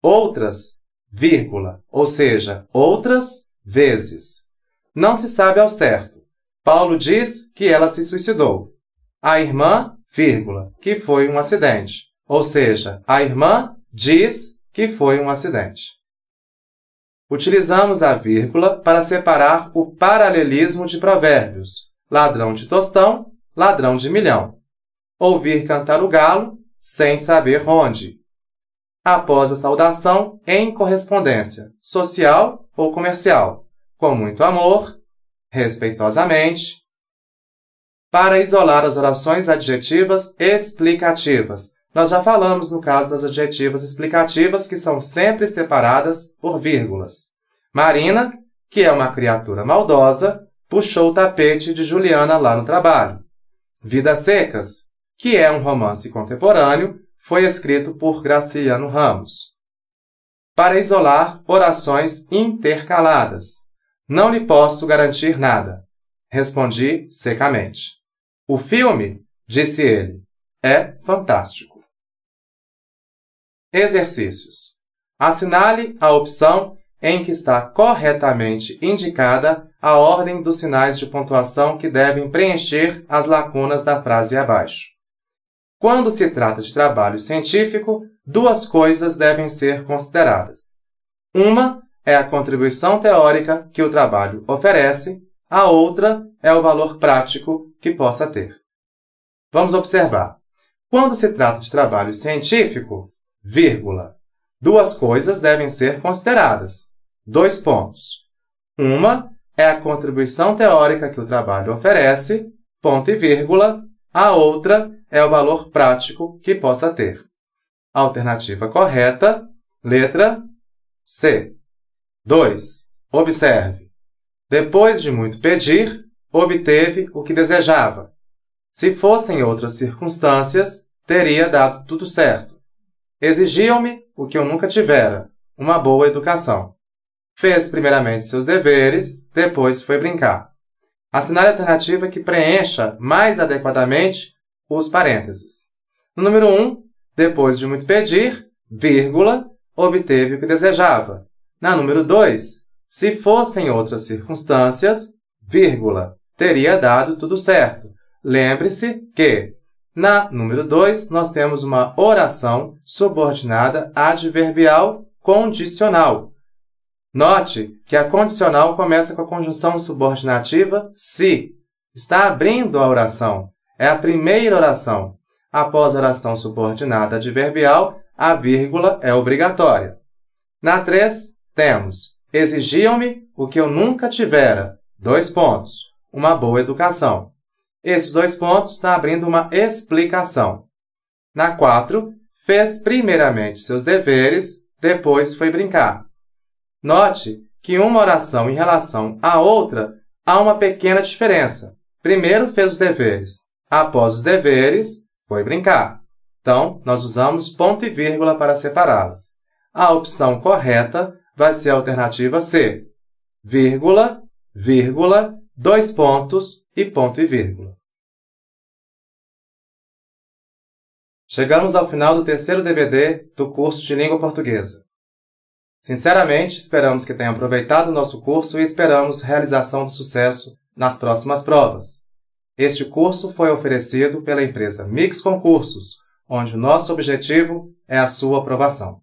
Outras, vírgula, ou seja, outras vezes. Não se sabe ao certo. Paulo diz que ela se suicidou. A irmã, vírgula, que foi um acidente. Ou seja, a irmã diz que foi um acidente. Utilizamos a vírgula para separar o paralelismo de provérbios. Ladrão de tostão, ladrão de milhão. Ouvir cantar o galo, sem saber onde. Após a saudação, em correspondência, social ou comercial, com muito amor, respeitosamente. Para isolar as orações adjetivas explicativas. Nós já falamos no caso das adjetivas explicativas, que são sempre separadas por vírgulas. Marina, que é uma criatura maldosa, puxou o tapete de Juliana lá no trabalho. Vidas Secas, que é um romance contemporâneo, foi escrito por Graciliano Ramos. Para isolar orações intercaladas. Não lhe posso garantir nada. Respondi secamente. O filme, disse ele, é fantástico. Exercícios. Assinale a opção em que está corretamente indicada a ordem dos sinais de pontuação que devem preencher as lacunas da frase abaixo. Quando se trata de trabalho científico, duas coisas devem ser consideradas. Uma é a contribuição teórica que o trabalho oferece, a outra é o valor prático que possa ter. Vamos observar. Quando se trata de trabalho científico, vírgula, duas coisas devem ser consideradas. 2 pontos. Uma é a contribuição teórica que o trabalho oferece, ponto e vírgula. A outra é o valor prático que possa ter. Alternativa correta, letra C. 2. Observe. Depois de muito pedir, obteve o que desejava. Se fossem outras circunstâncias, teria dado tudo certo. Exigiam-me o que eu nunca tivera, uma boa educação. Fez primeiramente seus deveres, depois foi brincar. Assinale a alternativa que preencha mais adequadamente os parênteses. No número 1, depois de muito pedir, vírgula, obteve o que desejava. Na número 2, se fossem outras circunstâncias, vírgula, teria dado tudo certo. Lembre-se que, na número 2, nós temos uma oração subordinada adverbial condicional. Note que a condicional começa com a conjunção subordinativa se. Está abrindo a oração. É a primeira oração. Após a oração subordinada adverbial, a vírgula é obrigatória. Na 3, temos exigiam-me o que eu nunca tivera. 2 pontos. Uma boa educação. Esses 2 pontos estão abrindo uma explicação. Na 4, fez primeiramente seus deveres, depois foi brincar. Note que uma oração em relação à outra há uma pequena diferença. Primeiro fez os deveres. Após os deveres, foi brincar. Então, nós usamos ponto e vírgula para separá-las. A opção correta vai ser a alternativa C. Vírgula, vírgula, 2 pontos e ponto e vírgula. Chegamos ao final do terceiro DVD do curso de Língua Portuguesa. Sinceramente, esperamos que tenham aproveitado o nosso curso e esperamos realização do sucesso nas próximas provas. Este curso foi oferecido pela empresa Mix Concursos, onde o nosso objetivo é a sua aprovação.